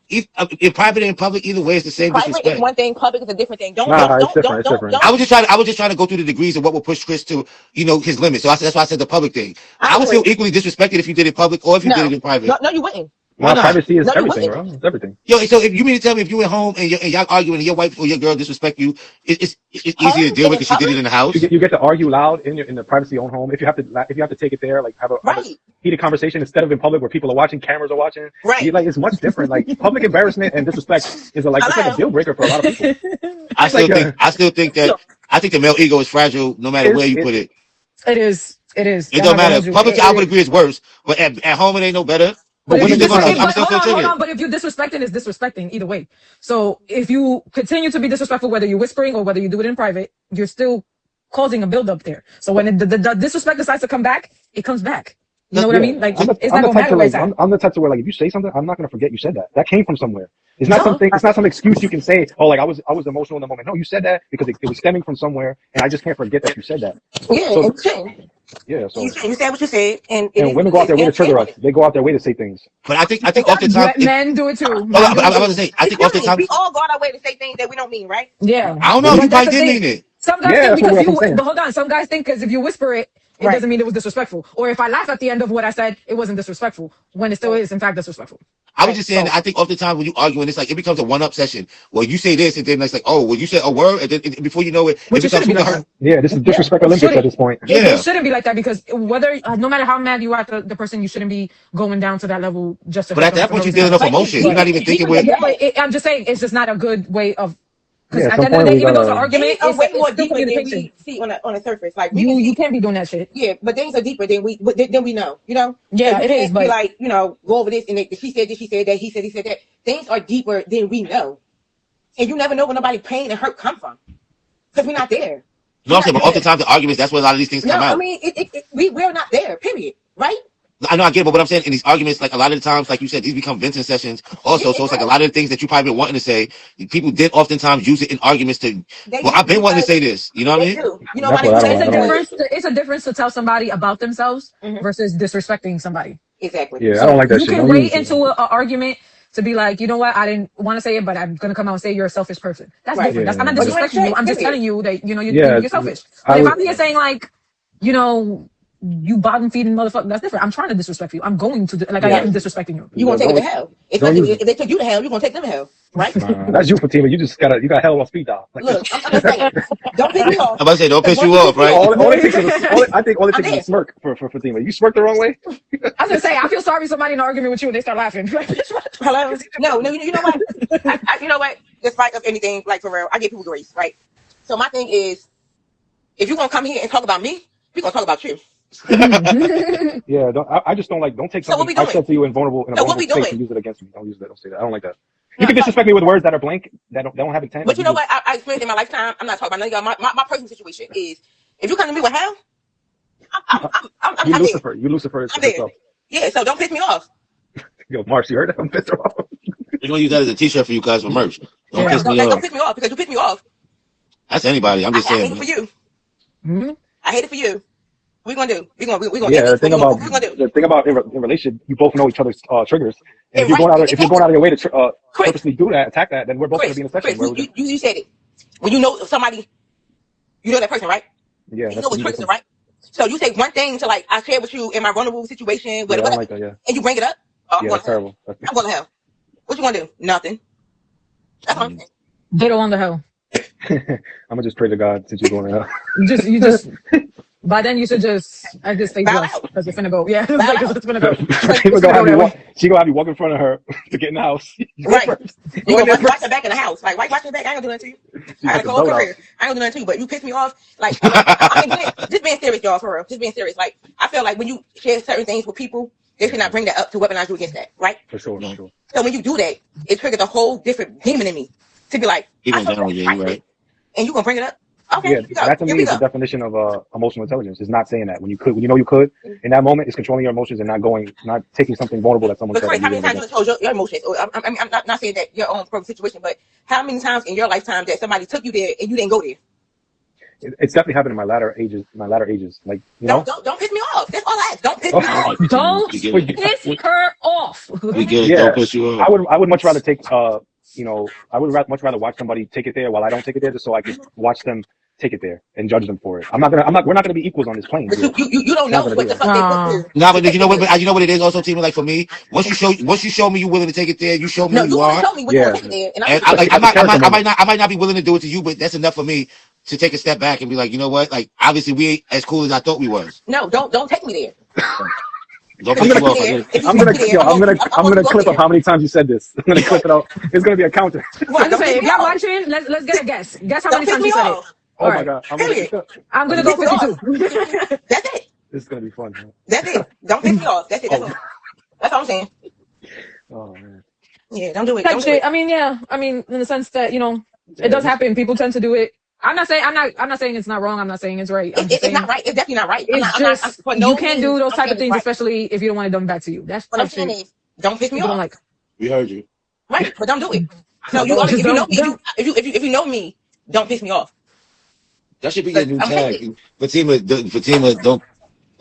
in private and in public, either way, it's the same disrespect. Private is one thing, public is a different thing. Don't. It's different. I was just trying to go through the degrees of what will push Chris to, his limits. So that's why I said the public thing. I would feel equally disrespected if you did it public or if you did it in private. No, you wouldn't. No, privacy is everything, bro. It's everything. Yo, so if you mean to tell me if you went home and y'all arguing and your wife or your girl disrespect you, it's easy to deal with because she did it in the house. You get to argue loud in the privacy of your own home. If you have to take it there, like have a heated conversation instead of in public where people are watching, cameras are watching. Right. It's much different. Like public embarrassment and disrespect is it's like a deal breaker for a lot of people. I still think the male ego is fragile no matter where you put it. It is. It don't matter. Public, I would agree, it's worse, but at home it ain't no better. But hold on. But if you're disrespecting, it's disrespecting either way. So if you continue to be disrespectful, whether you're whispering or whether you do it in private, you're still causing a buildup there. So when the disrespect decides to come back, it comes back. You know what I mean? Like, it's not I'm the gonna type matter to where like, it's at. I'm the type to where like, if you say something, I'm not gonna forget you said that. That came from somewhere. It's not No. something. It's not some excuse you can say. Oh, like I was emotional in the moment. No, you said that because it was stemming from somewhere, and I just can't forget that you said that. Yeah, So and you shouldn't. yeah, so You said what you said, and it and is women what go it out their way to is. trigger us. They go out their way to say things. But I think oftentimes Men do it too. Oh, Men do I it was about to too. say, I think Excuse me, oftentimes we all go out our way to say things that we don't mean, right? Yeah. I don't know. But You that's probably the did thing. mean it. Some guys Yeah, think that's because what I'm saying. but hold on. Some guys think because if you whisper it, it Right. doesn't mean it was disrespectful. Or if I laugh at the end of what I said, it wasn't disrespectful. When it still is, in fact, disrespectful. I was just saying that I think oftentimes when you argue and it's like it becomes a one-up session. Well, you say this and then it's like, oh, well, you said a word and then before you know it, Which it becomes shouldn't be who like the that. hurt. Yeah, this is disrespect It Olympics shouldn't. at this point. It Yeah. shouldn't be like that because whether, no matter how mad you are at the person, you shouldn't be going down to that level just to But hurt at them that for no point, you're reason. dealing off But emotion. it- You're not it- even it- thinking it- with. Yeah, but I'm just saying it's just not a good way of, because Yeah, at at the some end of the point day, we even though it's an gotta. argument, Things are way it's more still deeper than communication. we see on the surface. Like we can You see, can't be doing that shit. yeah, but things are deeper than we know. You know, Yeah, so you it is, can't be but like, go over this and she said this, she said that, he said that. Things are deeper than we know, and you never know where nobody's pain and hurt come from because we're not there. You know what I'm saying? But oftentimes the arguments, that's where a lot of these things No, come I out. mean we're not there. Period. Right? I know I get it, but what I'm saying in these arguments, like a lot of the times, like you said, these become venting sessions also. So it's like a lot of the things that you probably been wanting to say, people did oftentimes use it in arguments to, They well, I've been wanting to because say this. You know what I they mean? do. You know That's why they what I do So don't. it's that? a I don't. Because difference. It's a difference to tell somebody about themselves Mhm. versus disrespecting somebody. Exactly. Yeah, I So don't like that you shit. can Don't wait use it. into an argument to be like, you know what, I didn't want to say it, but I'm gonna come out and say you're a selfish person. That's Right. different. I'm not Yeah. But you ain't disrespecting you. straight. I'm just Period. telling you that Yeah, you're selfish. I But if would. I'm here saying like, you know, you bottom feeding motherfucker, that's different. I'm trying to disrespect you. I'm going to like I Yeah. am disrespecting you. You gonna take it to Don't hell. don't use If they took you to hell, you gonna take them to hell. Right? That's you, Fatima. You got hell on speed dial. Like, Look, I'm just saying, don't piss me I'm off. about to say, don't Because piss once you you off, piss me right? off, all it takes is I think all it I'm takes is a there. smirk for Fatima. You smirk the wrong way. I was gonna say I feel sorry for somebody in an argument with you and they start laughing. Like, bitch, what? Hello? No, you know what? You know what? Despite of anything, like for real, I give people grace, right? So my thing is, if you're gonna come here and talk about me, we're gonna talk about you. Yeah, I just don't like. Don't take So what something we I doing? said to you in a So what vulnerable we space doing? and use it against me. Don't use that. Don't say that. I don't like that. You No, can no. disrespect me with words that are blank, that don't have intent. But Like you you know just, what? I experienced in my lifetime. I'm not talking about none of y'all. My personal situation is, if you come to me with hell, I'm you there. Lucifer. You Lucifer I'm there. yourself. Yeah. So don't piss me off. Yo, Marsh, you heard that? I'm pissed off. We're going to use that as a t-shirt for you guys for merch. Don't Yeah. piss me Don't off. piss me off because you piss me off. That's anybody. I'm just I hate saying. it for you. Mhm. I hate it for you. What we gonna do? We gonna Yeah, end the this? thing What about we gonna do? in relationship, you both know each other's triggers, and And if you're right, going if you're going out of your way to Chris, purposely attack that, then we're both going to be in a section where we're just, you said it. When you know somebody, you know that person, right? yeah, You that's know what triggers them, right? So you say one thing to like I shared with you in my vulnerable situation, yeah, I whatever, don't like that. Yeah, and you bring it up. Oh, I'm yeah, going that's to hell. terrible. I'm going to hell. What you gonna do? Nothing. That's what I'm saying. They don't want the hell. I'm gonna just pray to God since you're going to hell. You just by then you should just I just stay Bow blessed out. because it's gonna go. Yeah, Bow out. it's gonna go. She gonna have you walk in front of her to get in the house. You go Right. first. You Go in gonna there watch first. her back in the house. Like, why watch her back? I ain't gonna do nothing to you. She I got got a the cold boat out. career. I ain't gonna do nothing to you. But you piss me off. Like, I mean, just being serious, y'all, for real. Just being serious. Like, I feel like when you share certain things with people, they should not bring that up to weaponize you against that, right? For sure, for sure. So when you do that, it triggers a whole different demon in me to be like, He I went told down you with that's you, right? and you gonna bring it up? Okay, Yeah, here we go. that to Here me we is the go. definition of emotional intelligence. Is not saying that when you know you could in that moment, is controlling your emotions and not taking something vulnerable that someone But said. Chris, And how many using it times you told your emotions? Or, I'm not saying that your own personal situation, but how many times in your lifetime that somebody took you there and you didn't go there? It's definitely happened in my latter ages. Like Don't piss me off. That's all I ask. Don't piss me off. Don't We get it. piss her off. We get it. Yeah, Don't piss you off. I would much rather take I would much rather watch somebody take it there while I don't take it there, just so I could watch them take it there and judge them for it. We're not gonna be equals on this plane. But Here. you don't know Not gonna what do the that. fuck they put through. No, but you know what it is also, team. Like for me, once you show me you're willing to take it there, you show me No, who you you want are. to show me what you want to take it there, and And I might not be willing to do it to you, but that's enough for me to take a step back and be like, you know what? Like obviously we ain't as cool as I thought we was. No, don't take me there. Don't I'm piss you gonna off. there. If you I'm take gonna me there, I'm gonna go clip there. up how many times you said this. I'm gonna clip it out. It's gonna be a counter. Well, I'm don't just saying, piss if me y'all off. watching, let's get a guess. Guess how Don't many piss times me you said it. off. Oh All my right. god, Period. I'm gonna go Piss me off. 52. That's it. this is gonna be fun. Man. That's it. Don't piss me off. That's it. That's all I'm saying. Oh man. Yeah, don't do it. Type Don't do shit. it. I mean, in the sense that, it Yeah, does happen. People tend to do it I'm not saying it's not wrong. I'm not saying it's right. I'm just It's saying not right. It's definitely not right. it's just For no you can't do means, those I'm type saying of it's things, right. especially if you don't want it done back to you. That's What I'm type saying shit is, don't piss me people don't off. like. We heard you. Right, but don't do it. No, No, if Just you know don't. me, if you know me, don't piss me off. That should be your new I'm saying tag. Fatima, don't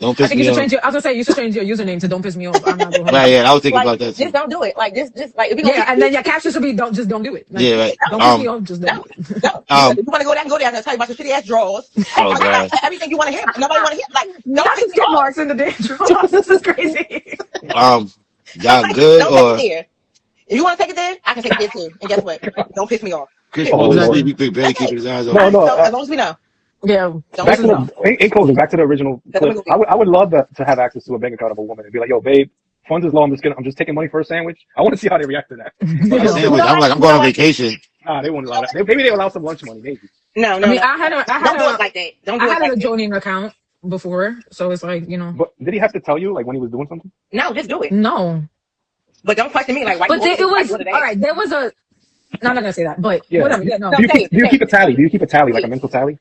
I piss think you me should off. change your. I was gonna say you should change your username to "Don't piss me off." I'm not gonna hold Right, you. yeah, I was thinking like, about that just too. don't do it. Like, just like if you gonna Yeah, and then your caption should be don't do it. Like, Yeah, right. don't piss me off. Just don't do it. don't. If you want to go there, go there. I'm gonna tell you about your shitty ass drawers. Oh god. Everything you want to hear. Nobody want to hear. Like, don't Not piss just me get off. marks in the damn drawers. This is crazy. Y'all Like, good don't or take it there. If you want to take it there, I can take it there too. And guess what? Don't piss me off. Chris Oh, falling Lord. asleep? He barely keeping his eyes No, open. no. So, as long as we know. Yeah. Don't Back piss to me off. in closing, back to the original Let me clip. go. I would love to have access to a bank account of a woman and be like, yo, babe, funds is low. I'm just taking money for a sandwich. I want to see how they react to that. Sandwich. I'm like, I'm going on vacation. Nah, they won't allow that. Maybe they allow some lunch money, maybe. No, I no, mean, no. I had Don't do it like that. Don't do I it had like an that. adjoining account before, so it's like But did he have to tell you like when he was doing something? No, just do it. no. But don't question me like why. But you it was ordered that? all right. There was a. No, I'm not gonna say that, but Yeah. whatever. Yeah, no. Do you keep a tally? Do you keep a tally, like a mental tally?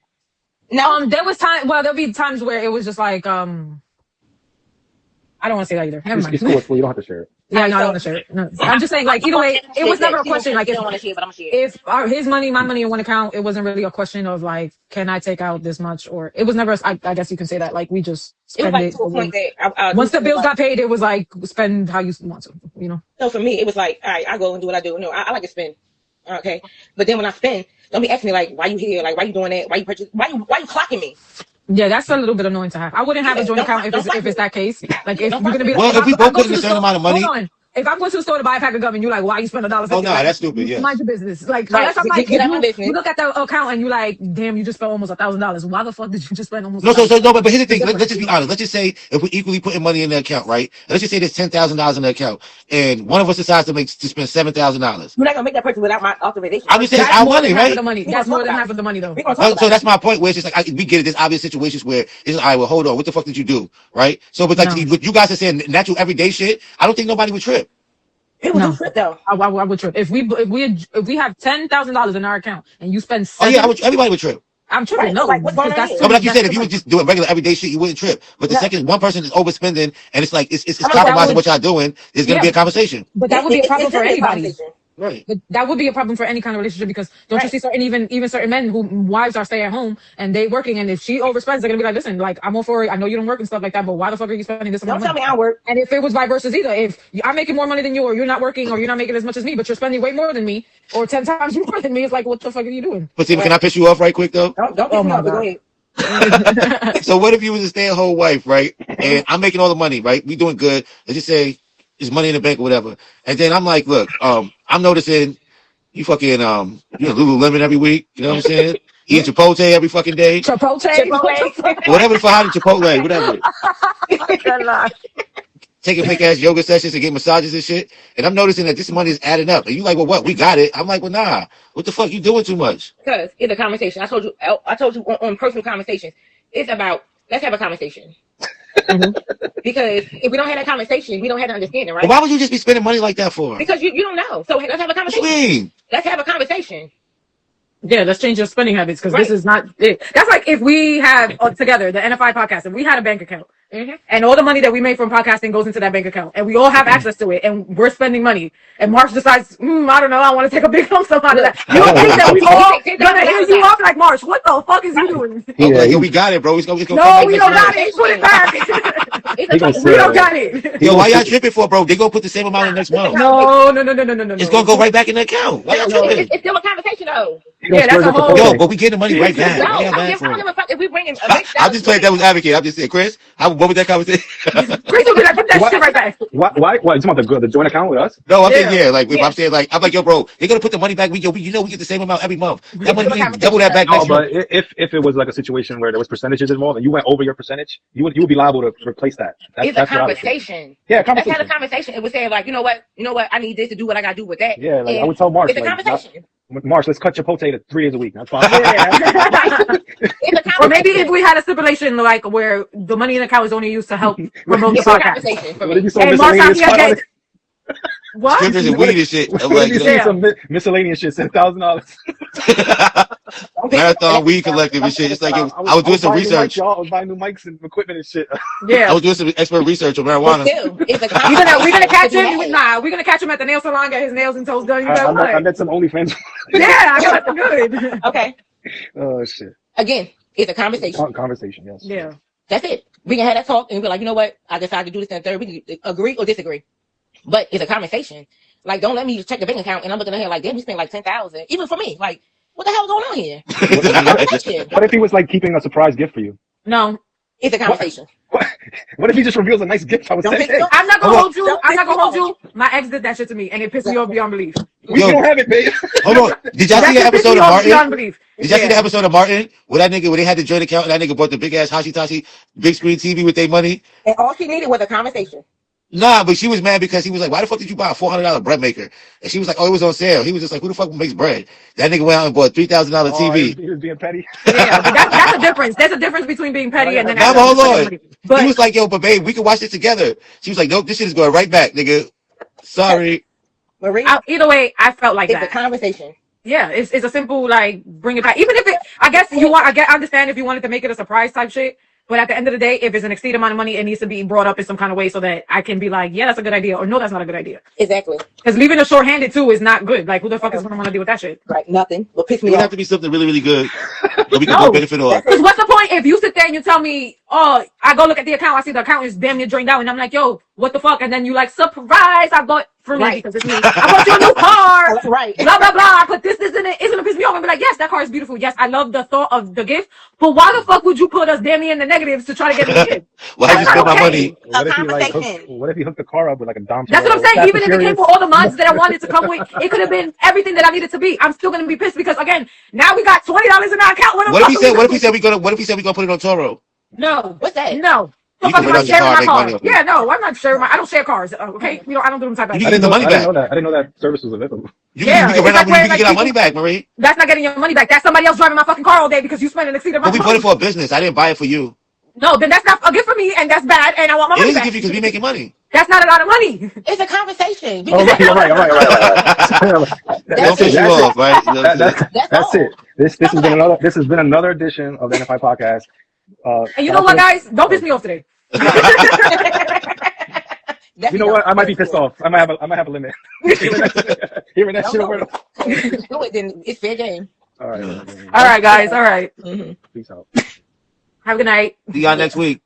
No, There was time. Well, there'll be times where it was just like I don't want to say that either. Never mind. It's cool. It's cool. You don't have to share it. Yeah, no, I don't want to share it. No. I'm just saying, like, either way, it was never a question. Like, you don't want to share, but I'm gonna share. if his money, my money in one account, it wasn't really a question of like, can I take out this much? Or it was never. I guess you can say that. Like, we just It was spend like it. to a point that Once the bills got paid, it was like spend how you want to. You know. So for me, it was like, all right, I go and do what I do. No, I like to spend. Okay, but then when I spend, don't be asking me like, why you here? Like, why you doing that? Why you purchase? Why you clocking me? Yeah, that's a little bit annoying to have. I wouldn't have a Yeah, joint don't account fight- if it's that case. Like if Don't you're gonna be fight. like, Well, if we I both go put to in a the certain store- amount of money. Hold on. If I go to the store to buy a pack of gum and you're like, why you spend $1.50? Oh no, that's stupid. Yeah. Mind your business. Like, Right, unless I'm get like, out my if business. you look at the account and you like, damn, you just spent almost $1,000. Why the fuck did you just spend almost? No, $1,000? but here's the thing. Let's just be honest. Let's just say if we're equally putting money in the account, right? Let's just say there's $10,000 in the account, and one of us decides to spend $7,000. You're not gonna make that purchase without my authorization. I'm just saying it's That's our more money, than half right? of the money. We That's gonna more talk than about half of the money though. We gonna talk So about that's my point. Where it's just like we get it. There's obvious situations where it's like, all right, well, hold on. What the fuck did you do, right? So, but like No. what you guys are saying, natural everyday shit. I don't think nobody would trip. People No. do trip though. I would trip if we have $10,000 in our account and you spend Oh $7,000. yeah, everybody would trip. I'm tripping. Right, No, like, what's going on that's here? No, but like you said, if too you much. were just doing regular everyday shit, you wouldn't trip. But the No. second one person is overspending and it's like it's But compromising would- what y'all doing, there's gonna Yeah. be a conversation. But that would be a problem It's for definitely a anybody. conversation. Right. But that would be a problem for any kind of relationship because don't you Right. see certain even certain men who wives are stay at home and they working and if she overspends they're gonna be like, listen, like I'm all for it. I know you don't work and stuff like that, but why the fuck are you spending this Don't amount tell of me money? I work. And if it was vice versa either, if I'm making more money than you or you're not working or you're not making as much as me, but you're spending way more than me or 10 times more than me, it's like what the fuck are you doing? But see, can I piss you off right quick though? Don't Oh piss me my off. But go God. ahead. So what if you was a stay-at-home wife, right? And I'm making all the money, right? We doing good. Let's just say there's money in the bank or whatever. And then I'm like, look, I'm noticing you fucking you know, Lululemon every week. You know what I'm saying? Eating Chipotle every fucking day. Chipotle? Whatever the fuck happened to Chipotle, whatever. Taking fake ass yoga sessions and getting massages and shit. And I'm noticing that this money is adding up. And you like, well, what? We got it. I'm like, well, nah. What the fuck? You doing too much? Because it's a conversation. I told you on personal conversations. It's about let's have a conversation. Because if we don't have that conversation, we don't have the understanding, right? Well, why would you just be spending money like that for? Because you don't know. So let's have a What you conversation. mean? Let's have a conversation. Yeah, let's change your spending habits because Right. this is not it. That's like if we have together the NFI podcast and we had a bank account and all the money that we make from podcasting goes into that bank account and we all have access to it and we're spending money and Marsh decides, I don't know, I want to take a big lump sum out of that. You don't think that we all gonna hit you up like, Marsh, what the fuck is you doing? I'm like, yo, we got it, bro. It's gonna No, come we back don't next got year. it. Put it back. He gonna We say don't that. got it. Yo, why y'all tripping for, bro? They gonna put the same amount in next month. No. It's gonna go right back in the account. Why y'all tripping? It's still a conversation though. He gonna Yeah, that's splurge a at whole- Chipotle. Yo, but we getting the money right back. No, Why y'all I mad don't for give it? a fuck if we bring in a big I'm just playing devil's advocate. I'm just saying, Chris, what was that conversation? Chris will be like, put that What? shit right back. Why? You talking about the joint account with us? No, I'm saying, Yeah. yeah, like, if Yeah. I'm saying, like, I'm like, yo, bro, they're gonna put the money back. We get the same amount every month. That money, It's we double that back No, next but year. if it was like a situation where there was percentages involved and you went over your percentage, you would be liable to replace that. It's a That's what I would say. conversation. Yeah, Let's have a conversation. conversation. It was saying like, you know what? I need this to do what I gotta do with that. Yeah, like I And would tell Marsh, it's a like, conversation. Marsh, let's cut Chipotle to 3 days a week. That's fine. It's a conversation. Or maybe if we had a stipulation like where the money in the account is only used to help promote the It's a podcast. conversation for What if me. you saw And Mark miscellaneous Safia shit? get what? Scriptures and weed and shit. I'm What like, if you yo, see some miscellaneous shit, $7,000? Marathon Weed Collective and shit. It's like I was doing some research. I was buying new mics and equipment and shit. Yeah. I was doing some expert research on But marijuana. still, it's a We're gonna catch him. conversation. Nah, we're gonna catch him at the nail salon, get his nails and toes done. You know I what? met some OnlyFans. Yeah, I got the good. Okay. Oh shit. Again, it's a conversation. Conversation, yes. Yeah. That's it. We can have that talk and be like, you know what? I decided to do this and third. We can agree or disagree. But it's a conversation. Like, don't let me check the bank account and I'm looking at him like, damn, you spent like 10,000. Even for me, like, what the hell is going on here? What if he was like keeping a surprise gift for you? No. It's a conversation. What if he just reveals a nice gift? I was saying, hey, I'm not gonna hold you. I'm not gonna hold you. My ex did that shit to me, and it pissed me off beyond belief. we don't have it, babe. Hold on. Did y'all see the That shit pissed episode me of off Martin? beyond belief. Did y'all see the episode of Martin where that nigga, where they had the joint account and that nigga bought the big ass Hashitashi big screen TV with their money? And all she needed was a conversation. Nah, but she was mad because he was like, why the fuck did you buy a $400 bread maker? And she was like, oh, it was on sale. He was just like, who the fuck makes bread? That nigga went out and bought $3,000 TV. He was being petty. Yeah, but that's a difference. There's a difference between being petty and then. Nah, but hold on. But He was like, yo, but babe, we can watch this together. She was like, nope, this shit is going right back, nigga. Sorry. Marie, either way, I felt like it's that. a conversation. Yeah, it's a simple like bring it back. Even if it, I guess you want. I understand if you wanted to make it a surprise type shit. But at the end of the day, if it's an exceed amount of money, it needs to be brought up in some kind of way so that I can be like, yeah, that's a good idea, or no, that's not a good idea. Exactly. Because leaving it short-handed too is not good. Like, who the fuck is gonna want to deal with that shit? Right. Nothing. Will piss It me would off. have to be something really, really good that we can No. both benefit on. Because what's the point if you sit there and you tell me, oh, I go look at the account, I see the account is damn near drained out, and I'm like, yo, what the fuck? And then you like, surprise, I bought for me Right. because it's me. I bought you a new car. That's right. Blah blah blah. I put this in it. It's gonna piss me off and be like, yes, that car is beautiful. Yes, I love the thought of the gift. But why the fuck would you put us damn near in the negatives to try to get the gift? Why'd you spend my Okay. money? What if he like conversation. what if he hooked the car up with like a Dom? That's what I'm Toretto, saying. Fast Even and if it came Furious? with all the mods that I wanted to come with, it could have been everything that I needed to be. I'm still gonna be pissed because again, now we got $20 in our account. What if he said we gonna put it on Toro? No. What's that? No. You Fuck can am I rent your sharing car, my make car? money off it. Yeah, no, I'm not sharing I don't share cars. Okay, I don't do them type of You shit. can get the money I didn't know back. that. I didn't know that service was available. You Yeah, can it's rent like out, we where, can like, get our people- money back, Marie. That's not getting your money back. That's somebody else driving my fucking car all day because you spent an exceed of my But we bought it for a business. I didn't buy it for you. No, then that's not a gift for me, and that's bad, and I want my It money is a back. gift because we making money. That's not a lot of money. It's a conversation. We All can right, all right, all right, all right. All right. Don't piss you off, right? You know what I'm saying? That's it. This has been another edition of the NFI podcast. And you know what, guys? Don't piss me off today. You know what? I might be pissed off. I might have a limit. Hearing that shit over. do it, then it's fair game. All right. All right, guys. All right. Mm-hmm. Peace out. Have a good night. See y'all next week.